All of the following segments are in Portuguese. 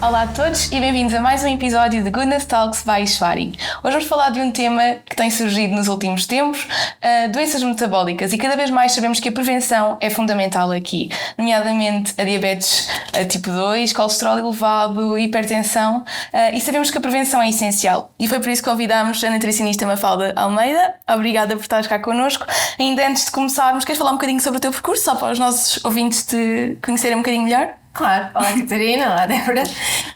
Olá a todos e bem-vindos a mais um episódio de Goodness Talks by Ishwari. Hoje vamos falar de um tema que tem surgido nos últimos tempos, doenças metabólicas, e cada vez mais sabemos que a prevenção é fundamental aqui, nomeadamente a diabetes tipo 2, colesterol elevado, hipertensão, e sabemos que a prevenção é essencial. E foi por isso que convidámos a nutricionista Mafalda Almeida. Obrigada por estares cá connosco. Ainda antes de começarmos, queres falar um bocadinho sobre o teu percurso, só para os nossos ouvintes te conhecerem um bocadinho melhor? Claro, olá Catarina, olá Débora.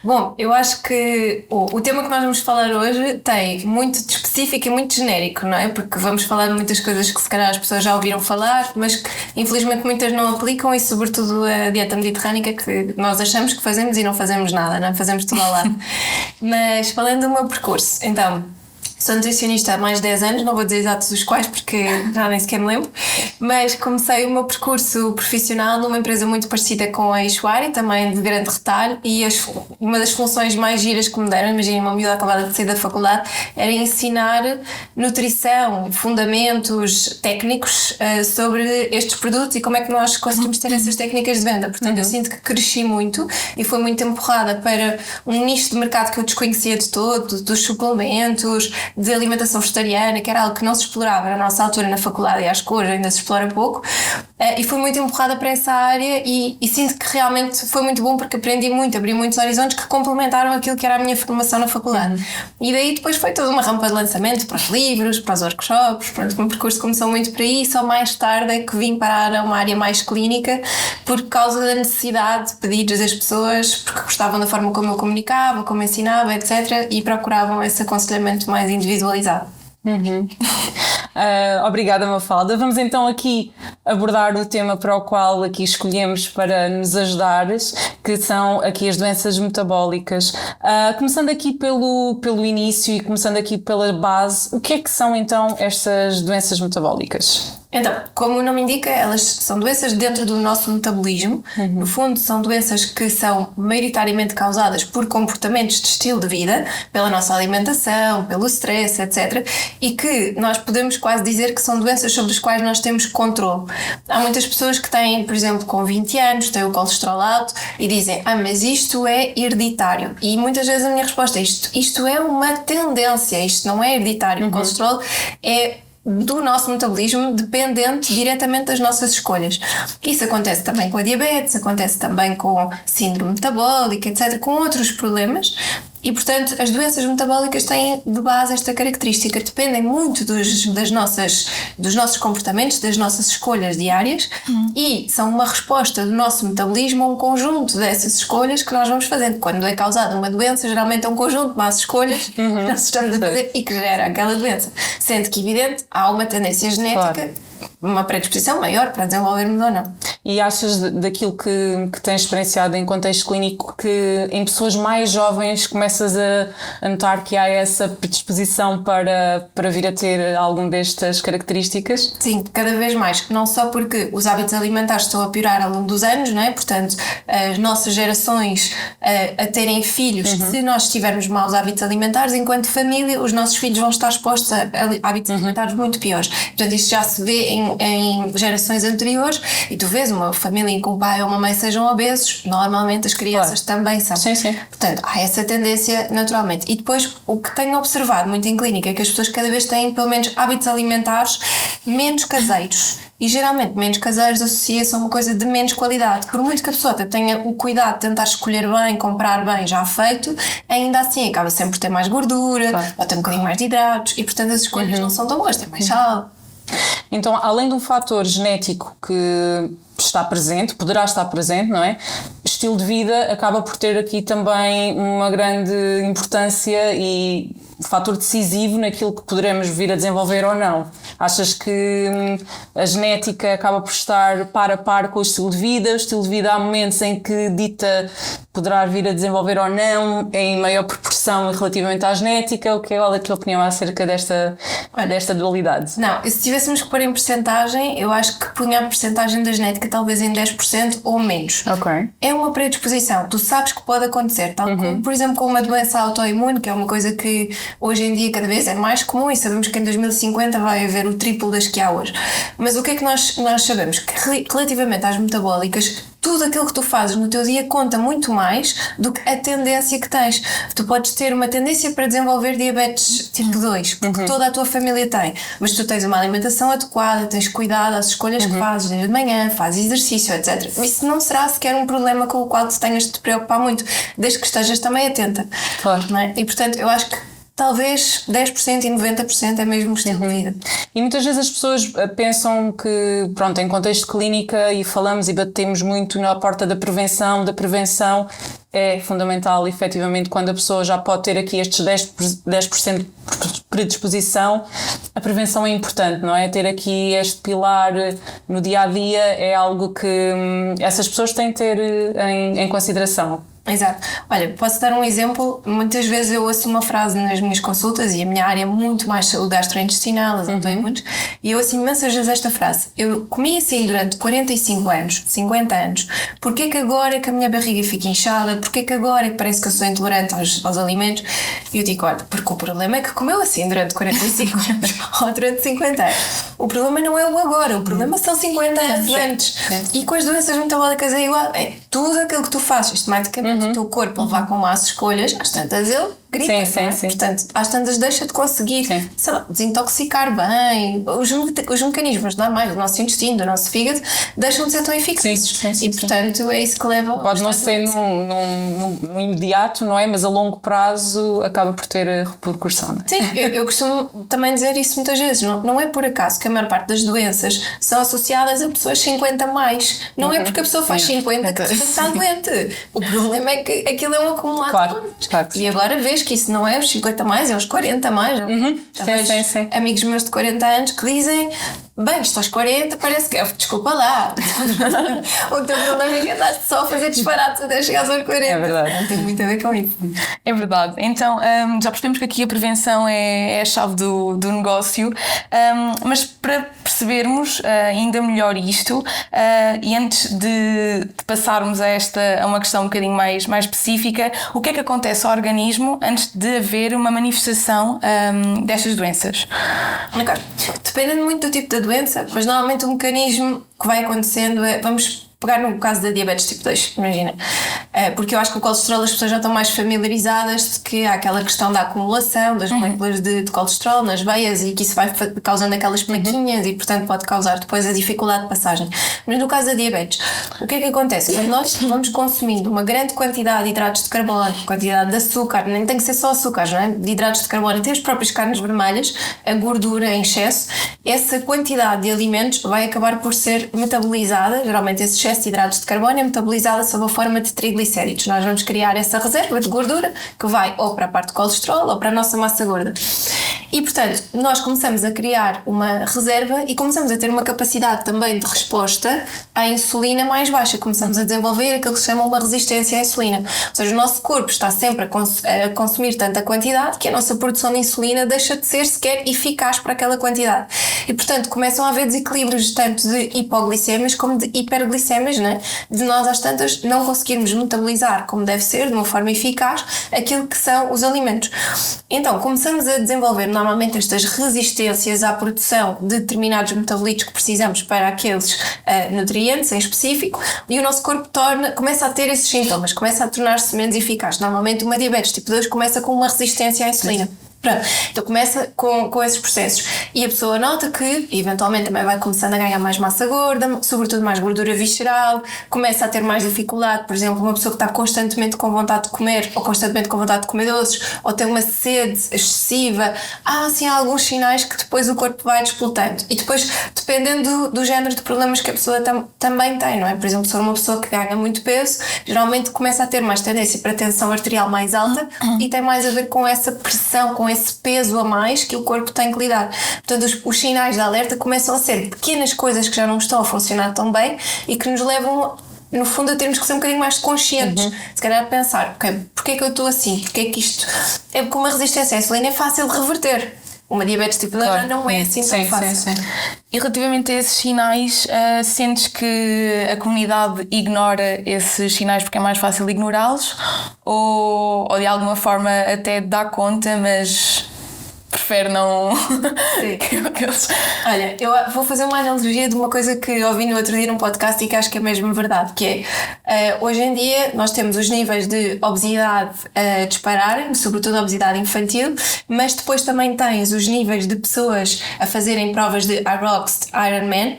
Bom, eu acho que o tema que nós vamos falar hoje tem muito de específico e muito genérico, não é? Porque vamos falar de muitas coisas que se calhar as pessoas já ouviram falar, mas que infelizmente muitas não aplicam, e sobretudo a dieta mediterrânica, que nós achamos que fazemos e não fazemos nada, não é? Fazemos tudo ao lado. Mas falando do meu percurso, então... Sou nutricionista há mais de 10 anos, não vou dizer exatos os quais porque já nem sequer me lembro, mas comecei o meu percurso profissional numa empresa muito parecida com a Ishwari, também de grande retalho, e uma das funções mais giras que me deram, imaginem uma miúda acabada de sair da faculdade, era ensinar nutrição, fundamentos técnicos sobre estes produtos e como é que nós conseguimos ter essas técnicas de venda. Portanto, eu sinto que cresci muito e fui muito empurrada para um nicho de mercado que eu desconhecia de todo, dos suplementos, de alimentação vegetariana, que era algo que não se explorava na nossa altura na faculdade, e acho que hoje ainda se explora pouco, e fui muito empurrada para essa área e sinto que realmente foi muito bom, porque aprendi muito, abri muitos horizontes que complementaram aquilo que era a minha formação na faculdade. E daí depois foi toda uma rampa de lançamento para os livros, para os workshops. Pronto, o meu percurso começou muito por aí, só mais tarde é que vim parar a uma área mais clínica por causa da necessidade de pedidos das pessoas, porque gostavam da forma como eu comunicava, como ensinava, etc., e procuravam esse aconselhamento mais individualizado. Obrigada, Mafalda. Vamos então aqui abordar o tema para o qual aqui escolhemos para nos ajudares, que são aqui as doenças metabólicas. Começando aqui pelo início e começando aqui pela base, o que é que são então estas doenças metabólicas? Então, como o nome indica, elas são doenças dentro do nosso metabolismo. No fundo, são doenças que são maioritariamente causadas por comportamentos de estilo de vida, pela nossa alimentação, pelo stress, etc. E que nós podemos quase dizer que são doenças sobre as quais nós temos controle. Há muitas pessoas que têm, por exemplo, com 20 anos, têm o colesterol alto e dizem: mas isto é hereditário. E muitas vezes a minha resposta é: isto é uma tendência, isto não é hereditário. O colesterol é do nosso metabolismo, dependente diretamente das nossas escolhas. Isso acontece também com a diabetes, acontece também com síndrome metabólica, etc., com outros problemas. E, portanto, as doenças metabólicas têm de base esta característica, dependem muito dos nossos comportamentos, das nossas escolhas diárias, e são uma resposta do nosso metabolismo a um conjunto dessas escolhas que nós vamos fazendo. Quando é causada uma doença, geralmente é um conjunto de más escolhas que nós estamos a fazer e que gera aquela doença. Sendo que, evidente, há uma tendência genética, claro, uma predisposição maior para desenvolvermos ou não. E achas daquilo que tens experienciado em contexto clínico que em pessoas mais jovens começas a notar que há essa predisposição para vir a ter algum destas características? Sim, cada vez mais. Não só porque os hábitos alimentares estão a piorar ao longo dos anos, não é? Portanto, as nossas gerações a terem filhos, se nós tivermos maus hábitos alimentares, enquanto família, os nossos filhos vão estar expostos a hábitos alimentares muito piores. Portanto, isto já se vê em gerações anteriores, e tu vês uma família em que um pai ou uma mãe sejam obesos, normalmente as crianças também são. Sim. Portanto, há essa tendência naturalmente. E depois, o que tenho observado muito em clínica é que as pessoas cada vez têm, pelo menos, hábitos alimentares menos caseiros. E geralmente menos caseiros associa-se a uma coisa de menos qualidade. Por muito que a pessoa tenha o cuidado de tentar escolher bem, comprar bem, já feito, ainda assim acaba sempre por ter mais gordura, ou ter um bocadinho mais de hidratos, e portanto as escolhas não são tão boas, tem mais sal. Então, além de um fator genético que está presente, poderá estar presente, não é? Estilo de vida acaba por ter aqui também uma grande importância e fator decisivo naquilo que poderemos vir a desenvolver ou não. Achas que a genética acaba por estar par a par com o estilo de vida? O estilo de vida há momentos em que dita poderá vir a desenvolver ou não em maior proporção relativamente à genética? Qual é a tua opinião acerca desta dualidade? Não, se tivéssemos que pôr em percentagem, eu acho que punha a percentagem da genética talvez em 10% ou menos. Ok. É uma predisposição, tu sabes que pode acontecer, tal como, por exemplo, com uma doença autoimune, que é uma coisa que hoje em dia cada vez é mais comum, e sabemos que em 2050 vai haver o triplo das que há hoje. Mas o que é que nós sabemos? Que relativamente às metabólicas, tudo aquilo que tu fazes no teu dia conta muito mais do que a tendência que tens. Tu podes ter uma tendência para desenvolver diabetes tipo 2, porque toda a tua família tem, mas tu tens uma alimentação adequada, tens cuidado às escolhas que fazes desde de manhã, fazes exercício, etc. Isso não será sequer um problema com o qual tu tenhas de te preocupar muito, desde que estejas também atenta. Claro. Não é? E portanto, eu acho que talvez 10% e 90% é mesmo o estilo de vida. E muitas vezes as pessoas pensam que, pronto, em contexto de clínica, e falamos e batemos muito na porta da prevenção é fundamental, efetivamente, quando a pessoa já pode ter aqui estes 10% de predisposição, a prevenção é importante, não é? Ter aqui este pilar no dia-a-dia é algo que essas pessoas têm de ter em consideração. Exato. Olha, posso dar um exemplo. Muitas vezes eu ouço uma frase nas minhas consultas, e a minha área é muito mais saúde gastrointestinal, as autoimunes, e eu ouço imensas vezes esta frase: eu comi assim durante 45 anos, 50 anos, porquê que agora que a minha barriga fica inchada? Porquê que agora que parece que eu sou intolerante aos alimentos? E eu digo, olha, porque o problema é que comeu assim durante 45 anos ou durante 50 anos. O problema não é o agora, o problema são 50 anos antes. E com as doenças metabólicas é igual. É tudo aquilo que tu fazes sistematicamente, o teu corpo levar com más escolhas, às tantas ele grita, sim. Portanto, às tantas deixa de conseguir, sei lá, desintoxicar bem, os mecanismos normais do nosso intestino, do nosso fígado, deixam de ser tão eficazes. E portanto é isso que leva... Pode não ser no imediato, não é? Mas a longo prazo acaba por ter repercussão, não é? Sim, eu costumo também dizer isso muitas vezes. Não é por acaso que a maior parte das doenças são associadas a pessoas 50 mais. Não é porque a pessoa faz 50 que está doente. O problema é que aquilo é um acumulado. Claro. E agora vês que isso não é os 50 mais, é os 40 mais. Sim. Amigos meus de 40 anos que dizem: bem, isto aos 40 parece que... Desculpa lá. O teu problema é que andaste só a fazer disparates até chegares aos 40. É verdade. Não tem muito a ver com isso. É verdade. Então, já percebemos que aqui a prevenção é a chave do negócio, mas para percebermos ainda melhor isto, e antes de passarmos a uma questão um bocadinho mais específica, o que é que acontece ao organismo antes de haver uma manifestação destas doenças? Dependendo muito do tipo de doença, mas normalmente o mecanismo que vai acontecendo é... Vamos pegar no caso da diabetes tipo 2, imagina. Porque eu acho que o colesterol as pessoas já estão mais familiarizadas de que há aquela questão da acumulação das moléculas de colesterol nas veias, e que isso vai causando aquelas plaquinhas e portanto pode causar depois a dificuldade de passagem. Mas no caso da diabetes, o que é que acontece? Quando nós vamos consumindo uma grande quantidade de hidratos de carbono, quantidade de açúcar, nem tem que ser só açúcar, não é? De hidratos de carbono, até as próprias carnes vermelhas, a gordura em excesso, essa quantidade de alimentos vai acabar por ser metabolizada, geralmente esse excesso de hidratos de carbono é metabolizada sob a forma de triglicéridos. Nós vamos criar essa reserva de gordura que vai ou para a parte do colesterol ou para a nossa massa gorda. E, portanto, nós começamos a criar uma reserva e começamos a ter uma capacidade também de resposta à insulina mais baixa. Começamos a desenvolver aquilo que se chama uma resistência à insulina. Ou seja, o nosso corpo está sempre a consumir tanta quantidade que a nossa produção de insulina deixa de ser sequer eficaz para aquela quantidade. E, portanto, começam a haver desequilíbrios tanto de hipoglicemias como de hiperglicemias, né? De nós às tantas não conseguirmos metabolizar como deve ser, de uma forma eficaz, aquilo que são os alimentos. Então, começamos a desenvolver normalmente estas resistências à produção de determinados metabolitos que precisamos para aqueles nutrientes em específico, e o nosso corpo começa a ter esses sintomas, começa a tornar-se menos eficaz. Normalmente uma diabetes tipo 2 começa com uma resistência à insulina. Pronto. Então começa com esses processos e a pessoa nota que eventualmente também vai começando a ganhar mais massa gorda, sobretudo mais gordura visceral, começa a ter mais dificuldade, por exemplo, uma pessoa que está constantemente com vontade de comer ou constantemente com vontade de comer doces ou tem uma sede excessiva. Há assim alguns sinais que depois o corpo vai despoltando, e depois dependendo do género de problemas que a pessoa também tem, não é? Por exemplo, se for uma pessoa que ganha muito peso, geralmente começa a ter mais tendência para tensão arterial mais alta e tem mais a ver com essa pressão, com esse peso a mais que o corpo tem que lidar. Portanto, os sinais de alerta começam a ser pequenas coisas que já não estão a funcionar tão bem e que nos levam, no fundo, a termos que ser um bocadinho mais conscientes. Se calhar a pensar, ok, porque é que eu estou assim? Porque é que isto... É porque uma resistência à insulina é fácil de reverter. Uma diabetes tipo 2 já não é assim tão fácil. E relativamente a esses sinais, sentes que a comunidade ignora esses sinais porque é mais fácil ignorá-los, ou de alguma forma até dá conta, mas prefere não. Sim. que eles- Olha, eu vou fazer uma analogia de uma coisa que ouvi no outro dia num podcast e que acho que é mesmo verdade, que é, hoje em dia nós temos os níveis de obesidade a disparar, sobretudo a obesidade infantil, mas depois também tens os níveis de pessoas a fazerem provas de Ironman, Ironman,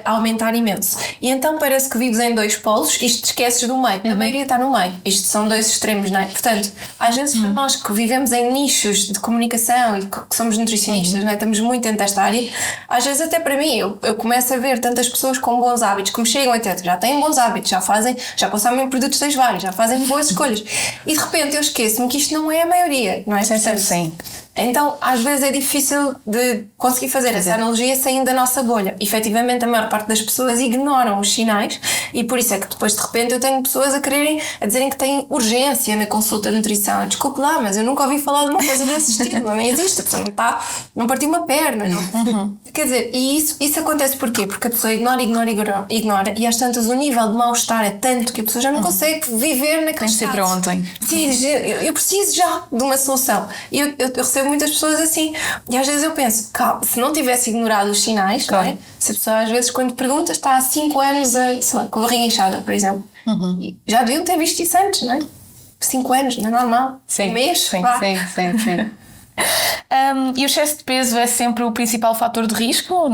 a aumentar imenso. E então parece que vives em dois polos e te esqueces do meio. A maioria está no meio. Isto são dois extremos, não é? Portanto, às vezes para nós que vivemos em nichos de comunicação e que somos nutricionistas, não é? Estamos muito dentro desta área, às vezes até para mim, eu começo a ver tantas pessoas com bons hábitos que me chegam até, já têm bons hábitos, já consomem produtos das várias, já fazem boas escolhas. E de repente eu esqueço-me que isto não é a maioria, não é? Sim. Então, às vezes é difícil de conseguir fazer essa analogia saindo da nossa bolha. Efetivamente, a maior parte das pessoas ignoram os sinais e por isso é que depois, de repente, eu tenho pessoas a dizerem que têm urgência na consulta de nutrição. Desculpe lá, mas eu nunca ouvi falar de uma coisa desse estilo. Não existe. A pessoa não partiu uma perna. Não. Quer dizer, e isso acontece porquê? Porque a pessoa ignora e às tantas o nível de mal-estar é tanto que a pessoa já não consegue viver naquele Tem de ser para ontem. Sim, eu preciso já de uma solução. E eu recebo muitas pessoas assim. E às vezes eu penso, calma, se não tivesse ignorado os sinais, Claro. não é? Se a pessoa às vezes quando pergunta está há 5 anos sei lá, com a barriga inchada, por exemplo. E já deviam ter visto isso antes, não é? 5 anos, não é normal? Sim, Um mês, sim, vá. sim. E o excesso de peso é sempre o principal fator de risco ou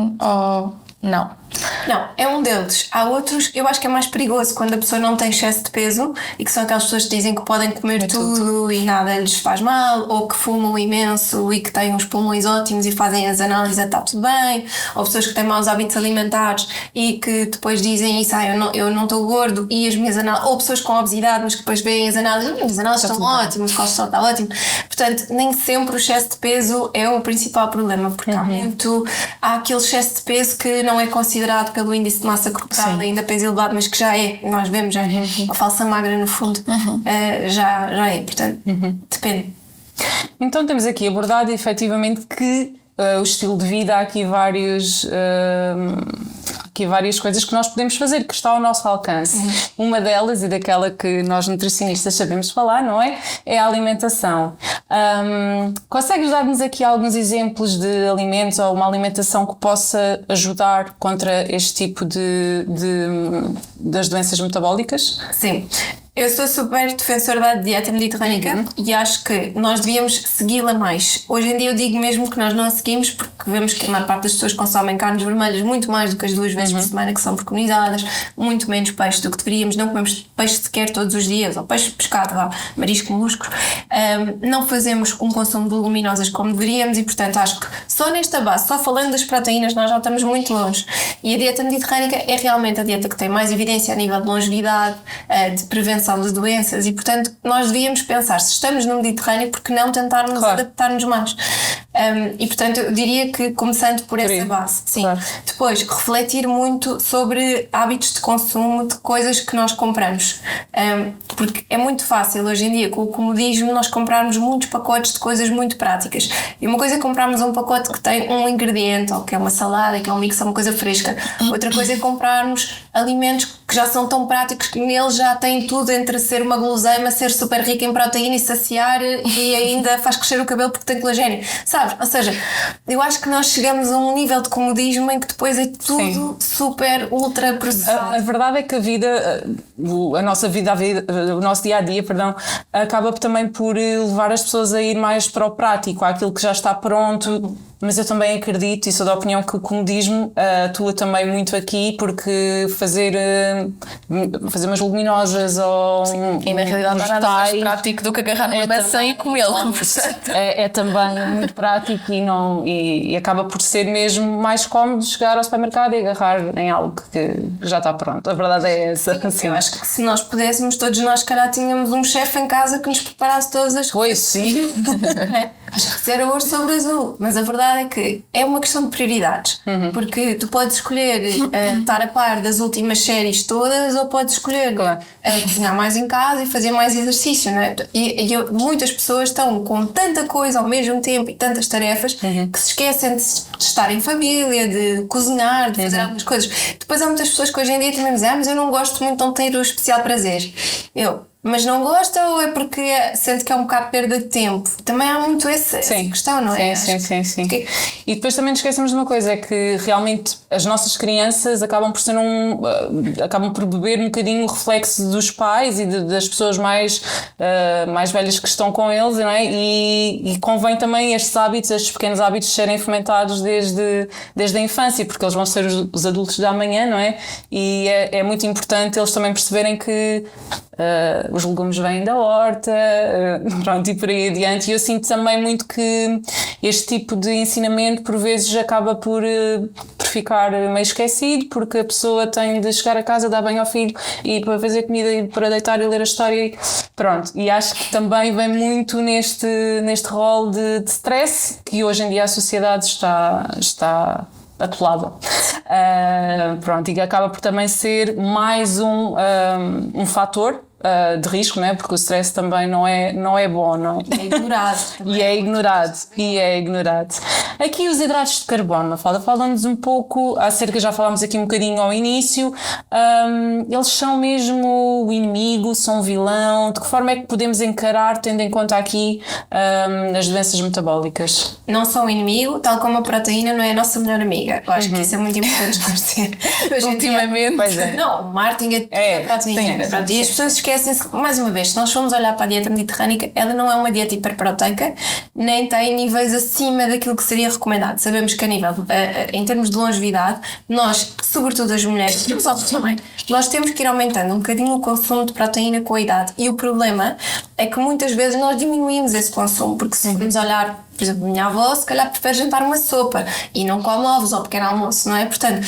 não? Não, é um deles. Há outros, eu acho que é mais perigoso quando a pessoa não tem excesso de peso e que são aquelas pessoas que dizem que podem comer tudo e nada lhes faz mal, ou que fumam imenso e que têm uns pulmões ótimos e fazem as análises a está tudo bem, ou pessoas que têm maus hábitos alimentares e que depois dizem isso, eu não estou gordo e as minhas análises, ou pessoas com obesidade mas que depois veem as análises estão ótimas, o colesterol está ótimo. Portanto, nem sempre o excesso de peso é o principal problema, porque há aquele excesso de peso que não é considerado pelo índice de massa corporal ainda peso elevado, mas que já é, nós vemos, já é uma falsa magra no fundo, já é, portanto, depende. Então temos aqui abordado efetivamente que o estilo de vida, há aqui várias coisas que nós podemos fazer, que está ao nosso alcance. Uma delas, e daquela que nós nutricionistas sabemos falar, não é? É a alimentação. Consegues dar-nos aqui alguns exemplos de alimentos ou uma alimentação que possa ajudar contra este tipo das doenças metabólicas? Sim. Eu sou super defensora da dieta mediterrânica e acho que nós devíamos segui-la mais. Hoje em dia eu digo mesmo que nós não a seguimos porque vemos que a maior parte das pessoas consomem carnes vermelhas muito mais do que as 2 vezes por semana que são preconizadas, muito menos peixe do que deveríamos, não comemos peixe sequer todos os dias, ou peixe, pescado, marisco, moluscos. Não fazemos um consumo de leguminosas como deveríamos e, portanto, acho que só nesta base, só falando das proteínas, nós já estamos muito longe. E a dieta mediterrânica é realmente a dieta que tem mais evidência a nível de longevidade, de prevenção de doenças e, portanto, nós devíamos pensar, se estamos no Mediterrâneo, porque não tentarmos adaptar-nos mais? E, portanto, eu diria que começando por essa base. Sim. Claro. Depois, refletir muito sobre hábitos de consumo de coisas que nós compramos. Porque é muito fácil, hoje em dia, com o comodismo, nós comprarmos muitos pacotes de coisas muito práticas. E uma coisa é comprarmos um pacote que tem um ingrediente, ou que é uma salada, que é um mix, é uma coisa fresca. Outra coisa é comprarmos alimentos que já são tão práticos que neles já tem tudo entre ser uma guloseima, ser super rica em proteína e saciar e ainda faz crescer o cabelo porque tem colagênio, sabes? Ou seja, eu acho que nós chegamos a um nível de comodismo em que depois é tudo super ultra processado. A verdade é que a vida, a nossa vida, o nosso dia-a-dia, perdão, acaba também por levar as pessoas a ir mais para o prático, àquilo que já está pronto. Mas eu também acredito e sou da opinião que o comodismo atua também muito aqui, porque fazer umas leguminosas ou E na realidade não há nada mais prático do que agarrar numa maçã e comê-la. é também muito prático e acaba por ser mesmo mais cómodo chegar ao supermercado e agarrar em algo que já está pronto. A verdade é essa. Sim, eu acho que se nós pudéssemos, todos nós, cara, tínhamos um chefe em casa que nos preparasse todas as Pois sim. Acho que era hoje sobre azul, mas a verdade é que é uma questão de prioridades, porque tu podes escolher estar a par das últimas séries todas ou podes escolher cozinhar mais em casa e fazer mais exercício, não é? Muitas pessoas estão com tanta coisa ao mesmo tempo e tantas tarefas que se esquecem de estar em família, de cozinhar, de fazer algumas coisas. Depois há muitas pessoas que hoje em dia também dizem, mas eu não gosto muito, não tenho o especial prazer. mas não gosta, ou é porque sente que é um bocado perda de tempo? Também há muito essa questão, não é? Sim. E depois também nos esquecemos de uma coisa, é que realmente as nossas crianças acabam por ser acabam por beber um bocadinho o reflexo dos pais e das pessoas mais velhas que estão com eles, não é? E convém também estes pequenos hábitos serem fomentados desde a infância, porque eles vão ser os adultos da amanhã, não é? E é muito importante eles também perceberem que os legumes vêm da horta, pronto, e por aí adiante. E eu sinto também muito que este tipo de ensinamento por vezes acaba por ficar meio esquecido, porque a pessoa tem de chegar a casa, dar banho ao filho e para fazer comida e para deitar e ler a história e pronto. E acho que também vem muito neste rol de stress que hoje em dia a sociedade está atolada. Pronto, e acaba por também ser mais um fator de risco, não é? Porque o stress também não é bom, não é? É ignorado. E é ignorado. Aqui os hidratos de carbono, Mafalda, fala-nos um pouco acerca, já falámos aqui um bocadinho ao início, eles são mesmo o inimigo, são o vilão, de que forma é que podemos encarar, tendo em conta aqui as doenças metabólicas? Não são o inimigo, tal como a proteína não é a nossa melhor amiga. Eu acho que isso é muito importante esclarecer. Ultimamente. Pois é. Não, o marketing é proteína. Pronto, e as pessoas esquecem-se que, mais uma vez, se nós formos olhar para a dieta mediterrânica, ela não é uma dieta hiperproteica, nem tem níveis acima daquilo que seria recomendado. Sabemos que a nível, em termos de longevidade, nós, sobretudo as mulheres, os homens também, nós temos que ir aumentando um bocadinho o consumo de proteína com a idade. E o problema é que muitas vezes nós diminuímos esse consumo, porque se formos olhar, por exemplo, a minha avó, se calhar prefere jantar uma sopa e não come ovos ao pequeno almoço, não é? Portanto,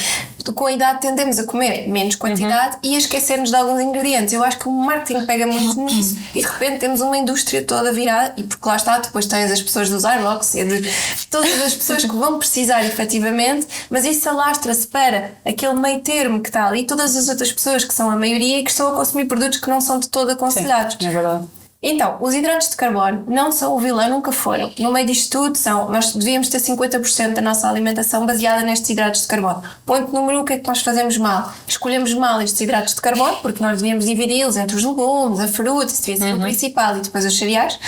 com a idade tendemos a comer menos quantidade e a esquecermos de alguns ingredientes. Eu acho que o marketing pega muito nisso e de repente temos uma indústria toda virada, e porque lá está, depois tens as pessoas dos iBox e de todas as pessoas que vão precisar efetivamente, mas isso alastra-se para aquele meio termo que está ali, todas as outras pessoas que são a maioria e que estão a consumir produtos que não são de todo aconselhados. Sim, é verdade. Então, os hidratos de carbono não são o vilão, nunca foram. No meio disto tudo, nós devíamos ter 50% da nossa alimentação baseada nestes hidratos de carbono. Ponto número 1, o que é que nós fazemos mal? Escolhemos mal estes hidratos de carbono, porque nós devíamos dividi-los entre os legumes, a fruta, isso devia ser o principal, e depois os cereais.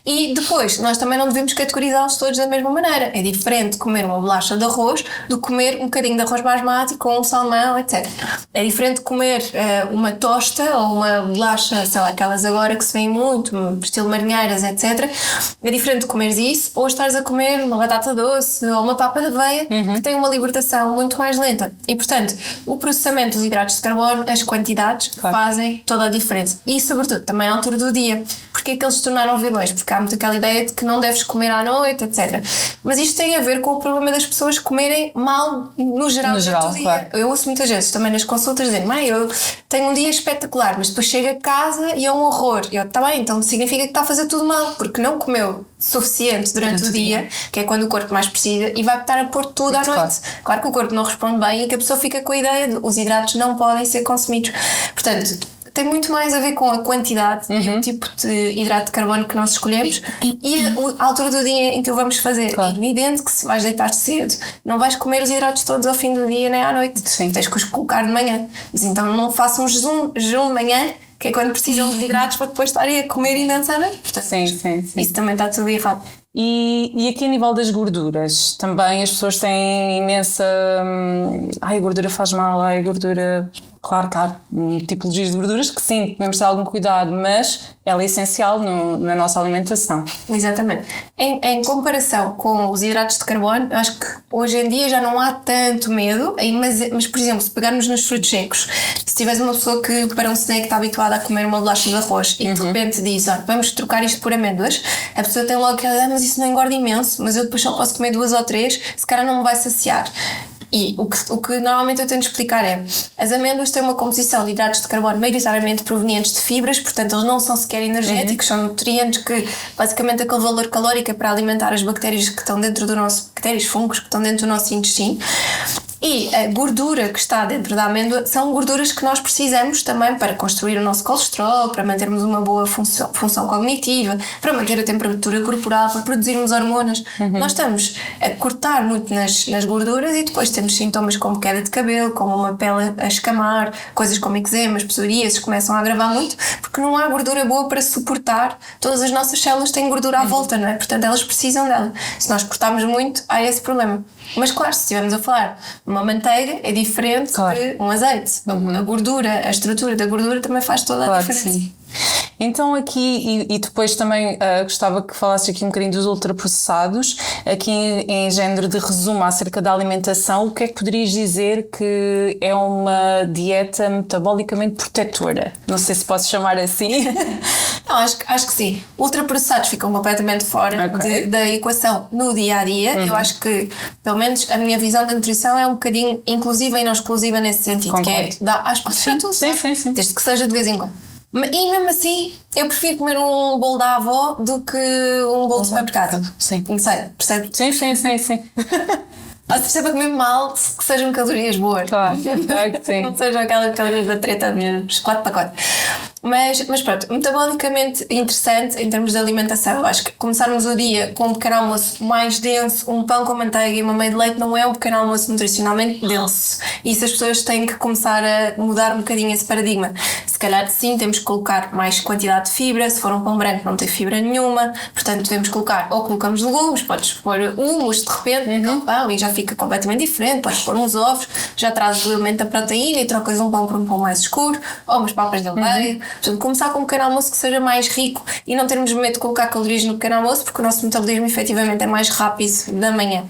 E depois, nós também não devemos categorizá-los todos da mesma maneira. É diferente comer uma bolacha de arroz do que comer um bocadinho de arroz basmati com um salmão, etc. É diferente comer uma tosta ou uma bolacha, sei lá, aquelas agora que se vêem muito, estilo marinheiras, etc. É diferente de comeres isso ou estares a comer uma batata doce ou uma papa de aveia que tem uma libertação muito mais lenta. E, portanto, o processamento dos hidratos de carbono, as quantidades, fazem toda a diferença. E, sobretudo, também à altura do dia. Porque é que eles se tornaram vilões? Porque há muito aquela ideia de que não deves comer à noite, etc. Mas isto tem a ver com o problema das pessoas comerem mal no geral do dia. Claro. Eu ouço muitas vezes também nas consultas dizer: mãe, eu tenho um dia espetacular, mas depois chego a casa e é um horror. Eu, tá bem, então significa que está a fazer tudo mal, porque não comeu suficiente durante o dia, que é quando o corpo mais precisa, e vai estar a pôr tudo à noite. Claro que o corpo não responde bem e que a pessoa fica com a ideia de os hidratos não podem ser consumidos. Portanto, tem muito mais a ver com a quantidade e o tipo de hidrato de carbono que nós escolhemos e a altura do dia em que o vamos fazer. É evidente que se vais deitar cedo, não vais comer os hidratos todos ao fim do dia nem à noite. Sim. Tens que os colocar de manhã. Mas então não façam jejum de manhã, que é quando precisam de hidratos para depois estarem a comer e dançar. Portanto, Sim. isso também está tudo errado. E aqui a nível das gorduras, também as pessoas têm imensa... a gordura faz mal, a gordura... Claro que há tipologias de gorduras que sim, devemos ter algum cuidado, mas ela é essencial na nossa alimentação. Exatamente. Em comparação com os hidratos de carbono, eu acho que hoje em dia já não há tanto medo, mas por exemplo, se pegarmos nos frutos secos, se tiveres uma pessoa que para um snack está habituada a comer uma bolacha de arroz e de repente diz, vamos trocar isto por amêndoas, a pessoa tem logo que mas isso não engorda imenso, mas eu depois só posso comer 2 ou 3, se calhar não me vai saciar. E o que normalmente eu tento explicar é: as amêndoas têm uma composição de hidratos de carbono maioritariamente provenientes de fibras, portanto eles não são sequer energéticos, são nutrientes que basicamente aquele valor calórico é para alimentar as bactérias que estão dentro do nosso, bactérias, fungos que estão dentro do nosso intestino. E a gordura que está dentro da amêndoa são gorduras que nós precisamos também para construir o nosso colesterol, para mantermos uma boa função cognitiva, para manter a temperatura corporal, para produzirmos hormonas. Nós estamos a cortar muito nas gorduras e depois temos sintomas como queda de cabelo, como uma pele a escamar, coisas como eczemas, psoríases começam a agravar muito, porque porque não há gordura boa para suportar. Todas as nossas células têm gordura à volta, não é? Portanto, elas precisam dela. Se nós cortarmos muito, há esse problema. Mas claro, se estivermos a falar de uma manteiga, é diferente de um azeite. A gordura, a estrutura da gordura também faz toda a diferença. Sim. Então aqui, e depois também gostava que falasses aqui um bocadinho dos ultraprocessados, aqui em género de resumo acerca da alimentação, o que é que poderias dizer que é uma dieta metabolicamente protetora? Não sei se posso chamar assim. Não, acho que sim. Ultraprocessados ficam completamente fora da equação no dia-a-dia. Eu acho que, pelo menos, a minha visão da nutrição é um bocadinho inclusiva e não exclusiva nesse sentido, que é dar às pessoas tudo, sim. desde que seja de vez em quando. E mesmo assim, eu prefiro comer um bolo da avó do que um bolo de supermercado. Sim. Não sei, percebe? Sim. Ou se perceba comer mal, que sejam calorias boas. Claro que sim. Não sejam aquelas calorias da treta de chocolate pacote. Mas pronto, metabolicamente interessante em termos de alimentação. Eu acho que começarmos o dia com um pequeno almoço mais denso, um pão com manteiga e uma meia de leite não é um pequeno almoço nutricionalmente denso. E isso as pessoas têm que começar a mudar um bocadinho esse paradigma. Se calhar sim, temos que colocar mais quantidade de fibra. Se for um pão branco não tem fibra nenhuma, portanto devemos colocar, ou colocamos legumes, podes pôr humus de repente no pão e já fica completamente diferente. Podes pôr uns ovos, já trazes o elemento da proteína e trocas um pão por um pão mais escuro, ou umas papas de almeida. Portanto, começar com um pequeno almoço que seja mais rico e não termos medo de colocar calorias no pequeno almoço, porque o nosso metabolismo efetivamente é mais rápido da manhã.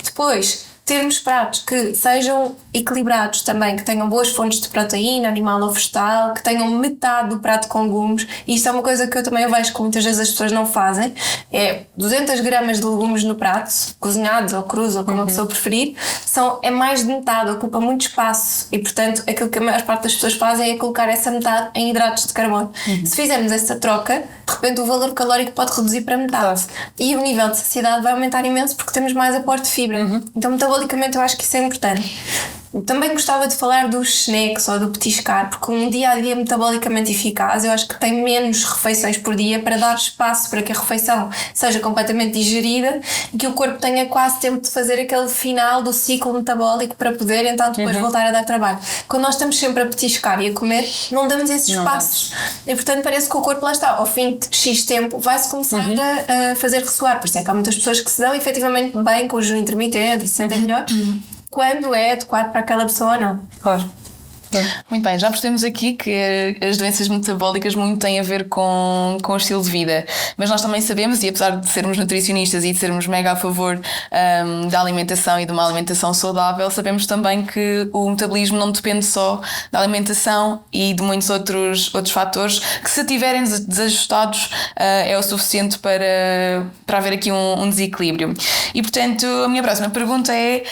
Depois, termos pratos que sejam equilibrados também, que tenham boas fontes de proteína, animal ou vegetal, que tenham metade do prato com legumes. E isto é uma coisa que eu também vejo que muitas vezes as pessoas não fazem. É 200 gramas de legumes no prato, cozinhados ou crus, ou como a pessoa preferir, é mais de metade, ocupa muito espaço. E, portanto, aquilo que a maior parte das pessoas fazem é colocar essa metade em hidratos de carbono. Se fizermos essa troca, de repente o valor calórico pode reduzir para metade. E o nível de saciedade vai aumentar imenso porque temos mais aporte de fibra. Então, metabolicamente, eu acho que isso é importante. Também gostava de falar dos snacks ou do petiscar, porque um dia-a-dia metabolicamente eficaz, eu acho que tem menos refeições por dia para dar espaço para que a refeição seja completamente digerida e que o corpo tenha quase tempo de fazer aquele final do ciclo metabólico para poder então depois voltar a dar trabalho. Quando nós estamos sempre a petiscar e a comer, não damos esses espaços. E portanto parece que o corpo lá está, ao fim de X tempo vai-se começar a fazer ressoar. Por isso é que há muitas pessoas que se dão efetivamente bem com o jejum intermitente e se sentem melhor. Quando é adequado para aquela pessoa ou não. Claro. Muito bem, já percebemos aqui que as doenças metabólicas muito têm a ver com o estilo de vida, mas nós também sabemos, e apesar de sermos nutricionistas e de sermos mega a favor da alimentação e de uma alimentação saudável, sabemos também que o metabolismo não depende só da alimentação e de muitos outros fatores que, se estiverem desajustados, é o suficiente para haver aqui um desequilíbrio. E portanto a minha próxima pergunta é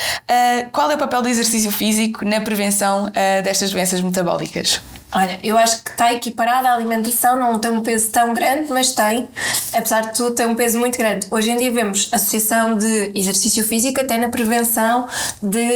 qual é o papel do exercício físico na prevenção destas doenças metabólicas? Olha, eu acho que está equiparada à alimentação, não tem um peso tão grande, mas tem, apesar de tudo, tem um peso muito grande. Hoje em dia vemos associação de exercício físico até na prevenção de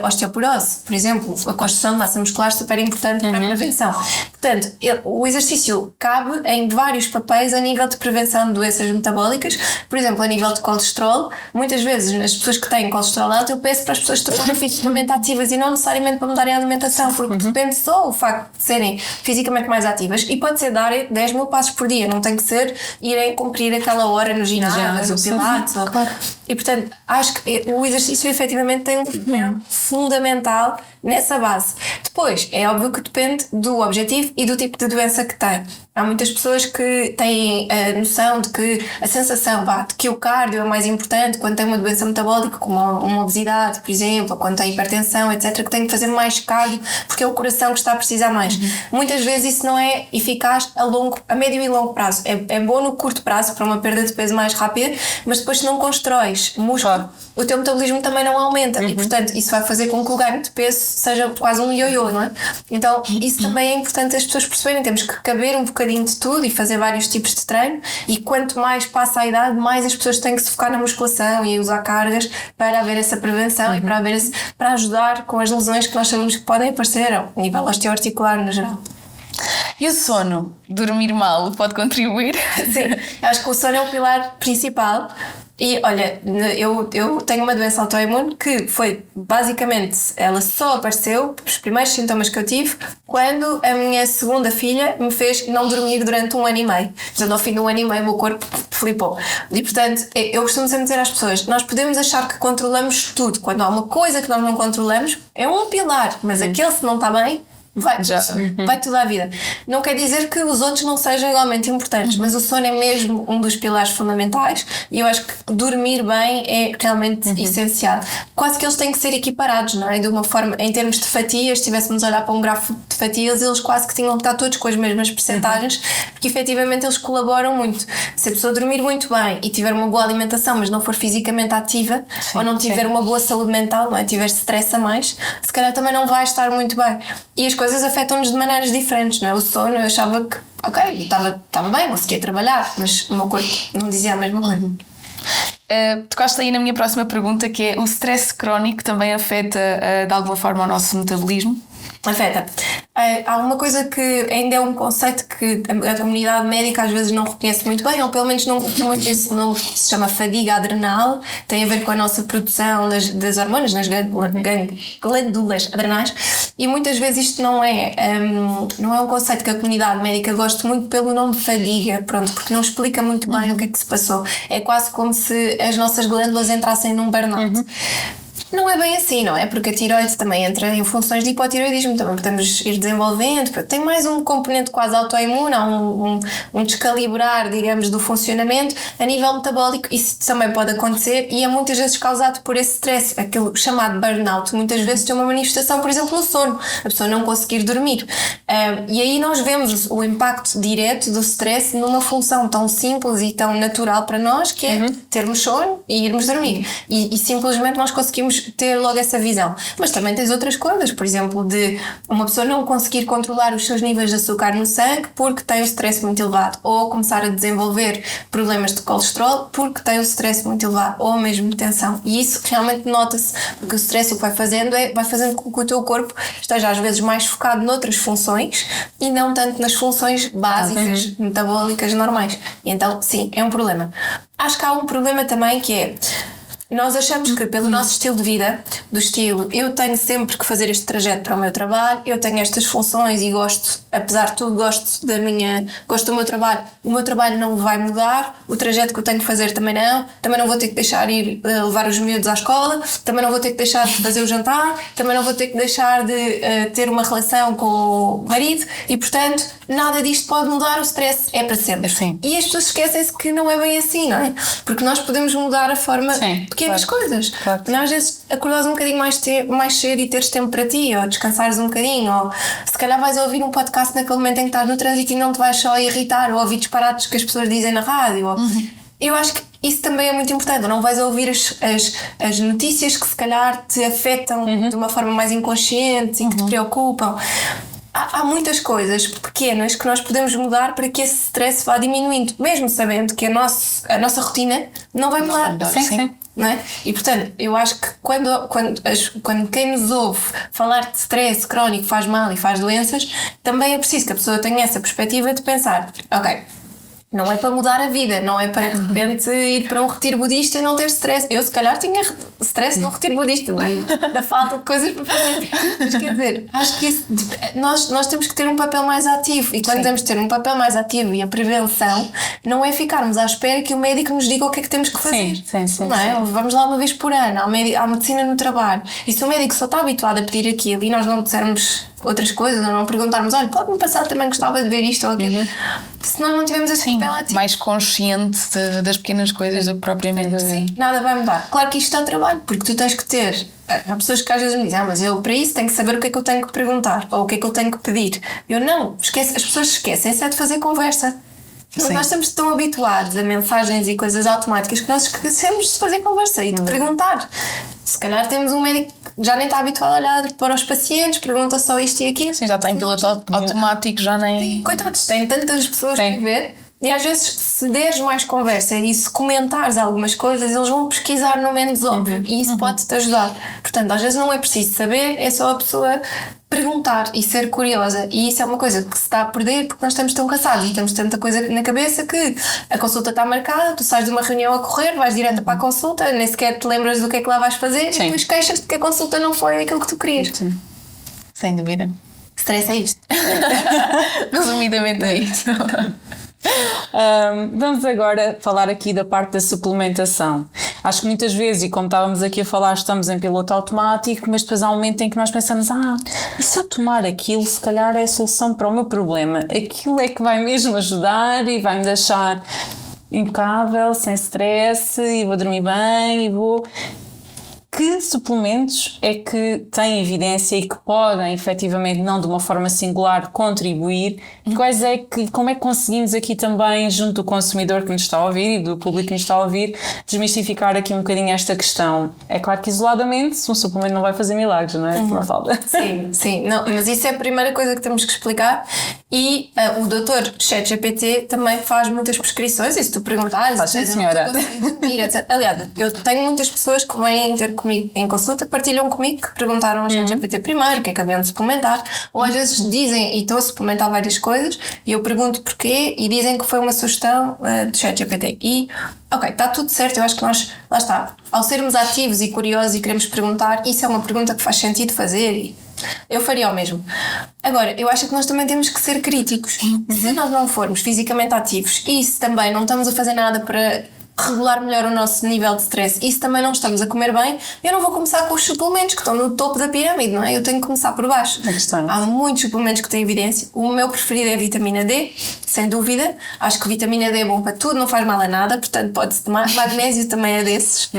osteoporose, por exemplo, a construção de massa muscular super importante para a prevenção. Portanto, o exercício cabe em vários papéis a nível de prevenção de doenças metabólicas, por exemplo, a nível de colesterol. Muitas vezes, as pessoas que têm colesterol alto, eu peço para as pessoas tornarem fisicamente ativas e não necessariamente para mudarem a alimentação, porque depende só o facto de serem fisicamente mais ativas, e pode ser darem 10 mil passos por dia, não tem que ser irem cumprir aquela hora no ginásio, no pilates. Claro. E portanto, acho que o exercício efetivamente tem um papel fundamental nessa base. Depois, é óbvio que depende do objetivo e do tipo de doença que tem. Há muitas pessoas que têm a noção de que a sensação de que o cardio é mais importante quando tem uma doença metabólica, como uma obesidade, por exemplo, ou quando tem hipertensão, etc., que tem que fazer mais cardio porque é o coração que está a precisar mais. Muitas vezes isso não é eficaz a médio e longo prazo. É bom no curto prazo para uma perda de peso mais rápida, mas depois, se não constróis músculo, o teu metabolismo também não aumenta e, portanto, isso vai fazer com que o ganho de peso seja quase um ioiô, não é? Então, isso também é importante as pessoas perceberem. Temos que caber um bocadinho de tudo e fazer vários tipos de treino, e quanto mais passa a idade, mais as pessoas têm que se focar na musculação e usar cargas para haver essa prevenção e para ajudar com as lesões que nós sabemos que podem aparecer a nível osteoarticular no geral. E o sono? Dormir mal pode contribuir? Sim, acho que o sono é o pilar principal. E olha, eu tenho uma doença autoimune que foi basicamente, ela só apareceu, os primeiros sintomas que eu tive, quando a minha segunda filha me fez não dormir durante 1 ano e meio. Portanto, ao fim de 1 ano e meio o meu corpo flipou. E portanto, eu costumo sempre dizer às pessoas, nós podemos achar que controlamos tudo. Quando há uma coisa que nós não controlamos, é um pilar, mas aquele se não está bem, vai tudo à vida. Não quer dizer que os outros não sejam igualmente importantes, mas o sono é mesmo um dos pilares fundamentais e eu acho que dormir bem é realmente essencial. Quase que eles têm que ser equiparados, não é? De uma forma, em termos de fatias, se estivéssemos a olhar para um gráfico de fatias, eles quase que tinham que estar todos com as mesmas percentagens, porque efetivamente eles colaboram muito. Se a pessoa dormir muito bem e tiver uma boa alimentação, mas não for fisicamente ativa, ou não tiver uma boa saúde mental, não é? Tiver stress a mais, se calhar também não vai estar muito bem. E as coisas afetam-nos de maneiras diferentes, não é? O sono, eu achava que, ok, estava bem, conseguia trabalhar, mas o meu corpo não dizia a mesma coisa. Tocaste aí na minha próxima pergunta, que é: o stress crónico também afeta de alguma forma o nosso metabolismo? Afeta. Há uma coisa que ainda é um conceito que a comunidade médica às vezes não reconhece muito bem, ou pelo menos não muito, isso não se chama fadiga adrenal, tem a ver com a nossa produção das hormonas nas glândulas adrenais, e muitas vezes isto não é um conceito que a comunidade médica gosta muito pelo nome fadiga, pronto, porque não explica muito bem o que é que se passou. É quase como se as nossas glândulas entrassem num burnout. Não é bem assim, não é? Porque a tiroide também entra em funções de hipotiroidismo, também podemos ir desenvolvendo. Tem mais um componente quase autoimune, há um descalibrar, digamos, do funcionamento a nível metabólico. Isso também pode acontecer e é muitas vezes causado por esse stress, aquilo chamado burnout. Muitas vezes tem uma manifestação, por exemplo, no sono, a pessoa não conseguir dormir. E aí nós vemos o impacto direto do stress numa função tão simples e tão natural para nós, que é termos sono e irmos dormir. E simplesmente nós conseguimos ter logo essa visão. Mas também tens outras coisas, por exemplo, de uma pessoa não conseguir controlar os seus níveis de açúcar no sangue porque tem o stress muito elevado, ou começar a desenvolver problemas de colesterol porque tem o stress muito elevado, ou mesmo tensão. E isso realmente nota-se, porque o stress o que vai fazendo com que o teu corpo esteja às vezes mais focado noutras funções e não tanto nas funções básicas, metabólicas normais. E então, sim, é um problema. Acho que há um problema também que é: nós achamos que pelo nosso estilo de vida, do estilo, eu tenho sempre que fazer este trajeto para o meu trabalho, eu tenho estas funções e gosto, apesar de tudo, gosto do meu trabalho não vai mudar, o trajeto que eu tenho que fazer também não vou ter que deixar ir levar os miúdos à escola, também não vou ter que deixar de fazer o jantar, também não vou ter que deixar de ter uma relação com o marido e, portanto, nada disto pode mudar, o stress é para sempre. Sim. E as pessoas esquecem-se que não é bem assim, não é? Porque nós podemos mudar a forma... pequenas coisas. Claro. Não, às vezes acordares um bocadinho mais cedo e teres tempo para ti, ou descansares um bocadinho, ou se calhar vais ouvir um podcast naquele momento em que estás no trânsito e não te vais só irritar, ou ouvir disparates que as pessoas dizem na rádio. Eu acho que isso também é muito importante. Não vais ouvir as notícias que se calhar te afetam de uma forma mais inconsciente e que te preocupam. Há muitas coisas pequenas que nós podemos mudar para que esse stress vá diminuindo, mesmo sabendo que a nossa rotina não vai mudar. Sim. Não é? E portanto, eu acho que quando quem nos ouve falar de stress crónico faz mal e faz doenças, também é preciso que a pessoa tenha essa perspectiva de pensar: ok, não é para mudar a vida, não é para de repente ir para um retiro budista e não ter stress. Eu se calhar tinha stress num retiro budista, não é? Da falta de coisas para fazer. Mas quer dizer, acho que nós temos que ter um papel mais ativo, e quando temos que ter um papel mais ativo, e a prevenção não é ficarmos à espera que o médico nos diga o que é que temos que fazer. Sim. Não é? Vamos lá uma vez por ano, há medicina no trabalho, e se o médico só está habituado a pedir aquilo e nós não dissermos outras coisas, ou não perguntarmos: olha, pode-me passar, também gostava de ver isto ou aquilo, se nós não tivermos assim mais consciente das pequenas coisas do que propriamente. Sim, nada vai mudar. Claro que isto é um trabalho, porque tu tens que ter. Há pessoas que às vezes me dizem: mas eu para isso tenho que saber o que é que eu tenho que perguntar, ou o que é que eu tenho que pedir. Eu não, as pessoas esquecem-se é de fazer conversa. Nós estamos tão habituados a mensagens e coisas automáticas que nós esquecemos de fazer conversa e de perguntar. Se calhar temos um médico que já nem está habituado a olhar para os pacientes, pergunta só isto e aquilo. Sim, já está em piloto automático, já nem... Coitados, tem tantas pessoas para ver E às vezes, se deres mais conversa e se comentares algumas coisas, eles vão pesquisar no menos óbvio e isso pode-te ajudar. Portanto, às vezes não é preciso saber, é só a pessoa perguntar e ser curiosa. E isso é uma coisa que se está a perder porque nós estamos tão cansados e temos tanta coisa na cabeça que a consulta está marcada, tu sais de uma reunião a correr, vais direto para a consulta, nem sequer te lembras do que é que lá vais fazer. Sim. E depois queixas-te que a consulta não foi aquilo que tu querias. Sim. Sem dúvida. Stress é isto. Resumidamente é isso. Vamos agora falar aqui da parte da suplementação. Acho que muitas vezes, e como estávamos aqui a falar, estamos em piloto automático, mas depois há um momento em que nós pensamos, e se eu tomar aquilo, se calhar é a solução para o meu problema. Aquilo é que vai mesmo ajudar e vai-me deixar impecável, sem stress, e vou dormir bem, e vou... Que suplementos é que têm evidência e que podem, efetivamente, não de uma forma singular, contribuir? Como é que conseguimos aqui também, junto do consumidor que nos está a ouvir e do público que nos está a ouvir, desmistificar aqui um bocadinho esta questão? É claro que isoladamente um suplemento não vai fazer milagres, não é? Sim. Não, mas isso é a primeira coisa que temos que explicar e o Dr. ChatGPT também faz muitas prescrições e se tu perguntares... Sim, senhora. Aliás, eu tenho muitas pessoas que vêm ter comigo em consulta, partilham comigo que perguntaram ao ChatGPT primeiro o que é que haviam de suplementar, ou às vezes dizem, e estou a suplementar várias coisas, e eu pergunto porquê, e dizem que foi uma sugestão do ChatGPT. E, ok, está tudo certo, eu acho que nós, lá está, ao sermos ativos e curiosos e queremos perguntar, isso é uma pergunta que faz sentido fazer e eu faria o mesmo. Agora, eu acho que nós também temos que ser críticos. Se nós não formos fisicamente ativos e se também não estamos a fazer nada para regular melhor o nosso nível de stress e se também não estamos a comer bem, eu não vou começar com os suplementos que estão no topo da pirâmide, não é? Eu tenho que começar por baixo. Há muitos suplementos que têm evidência. O meu preferido é a vitamina D, sem dúvida. Acho que vitamina D é bom para tudo, não faz mal a nada, portanto pode-se tomar. Magnésio também é desses,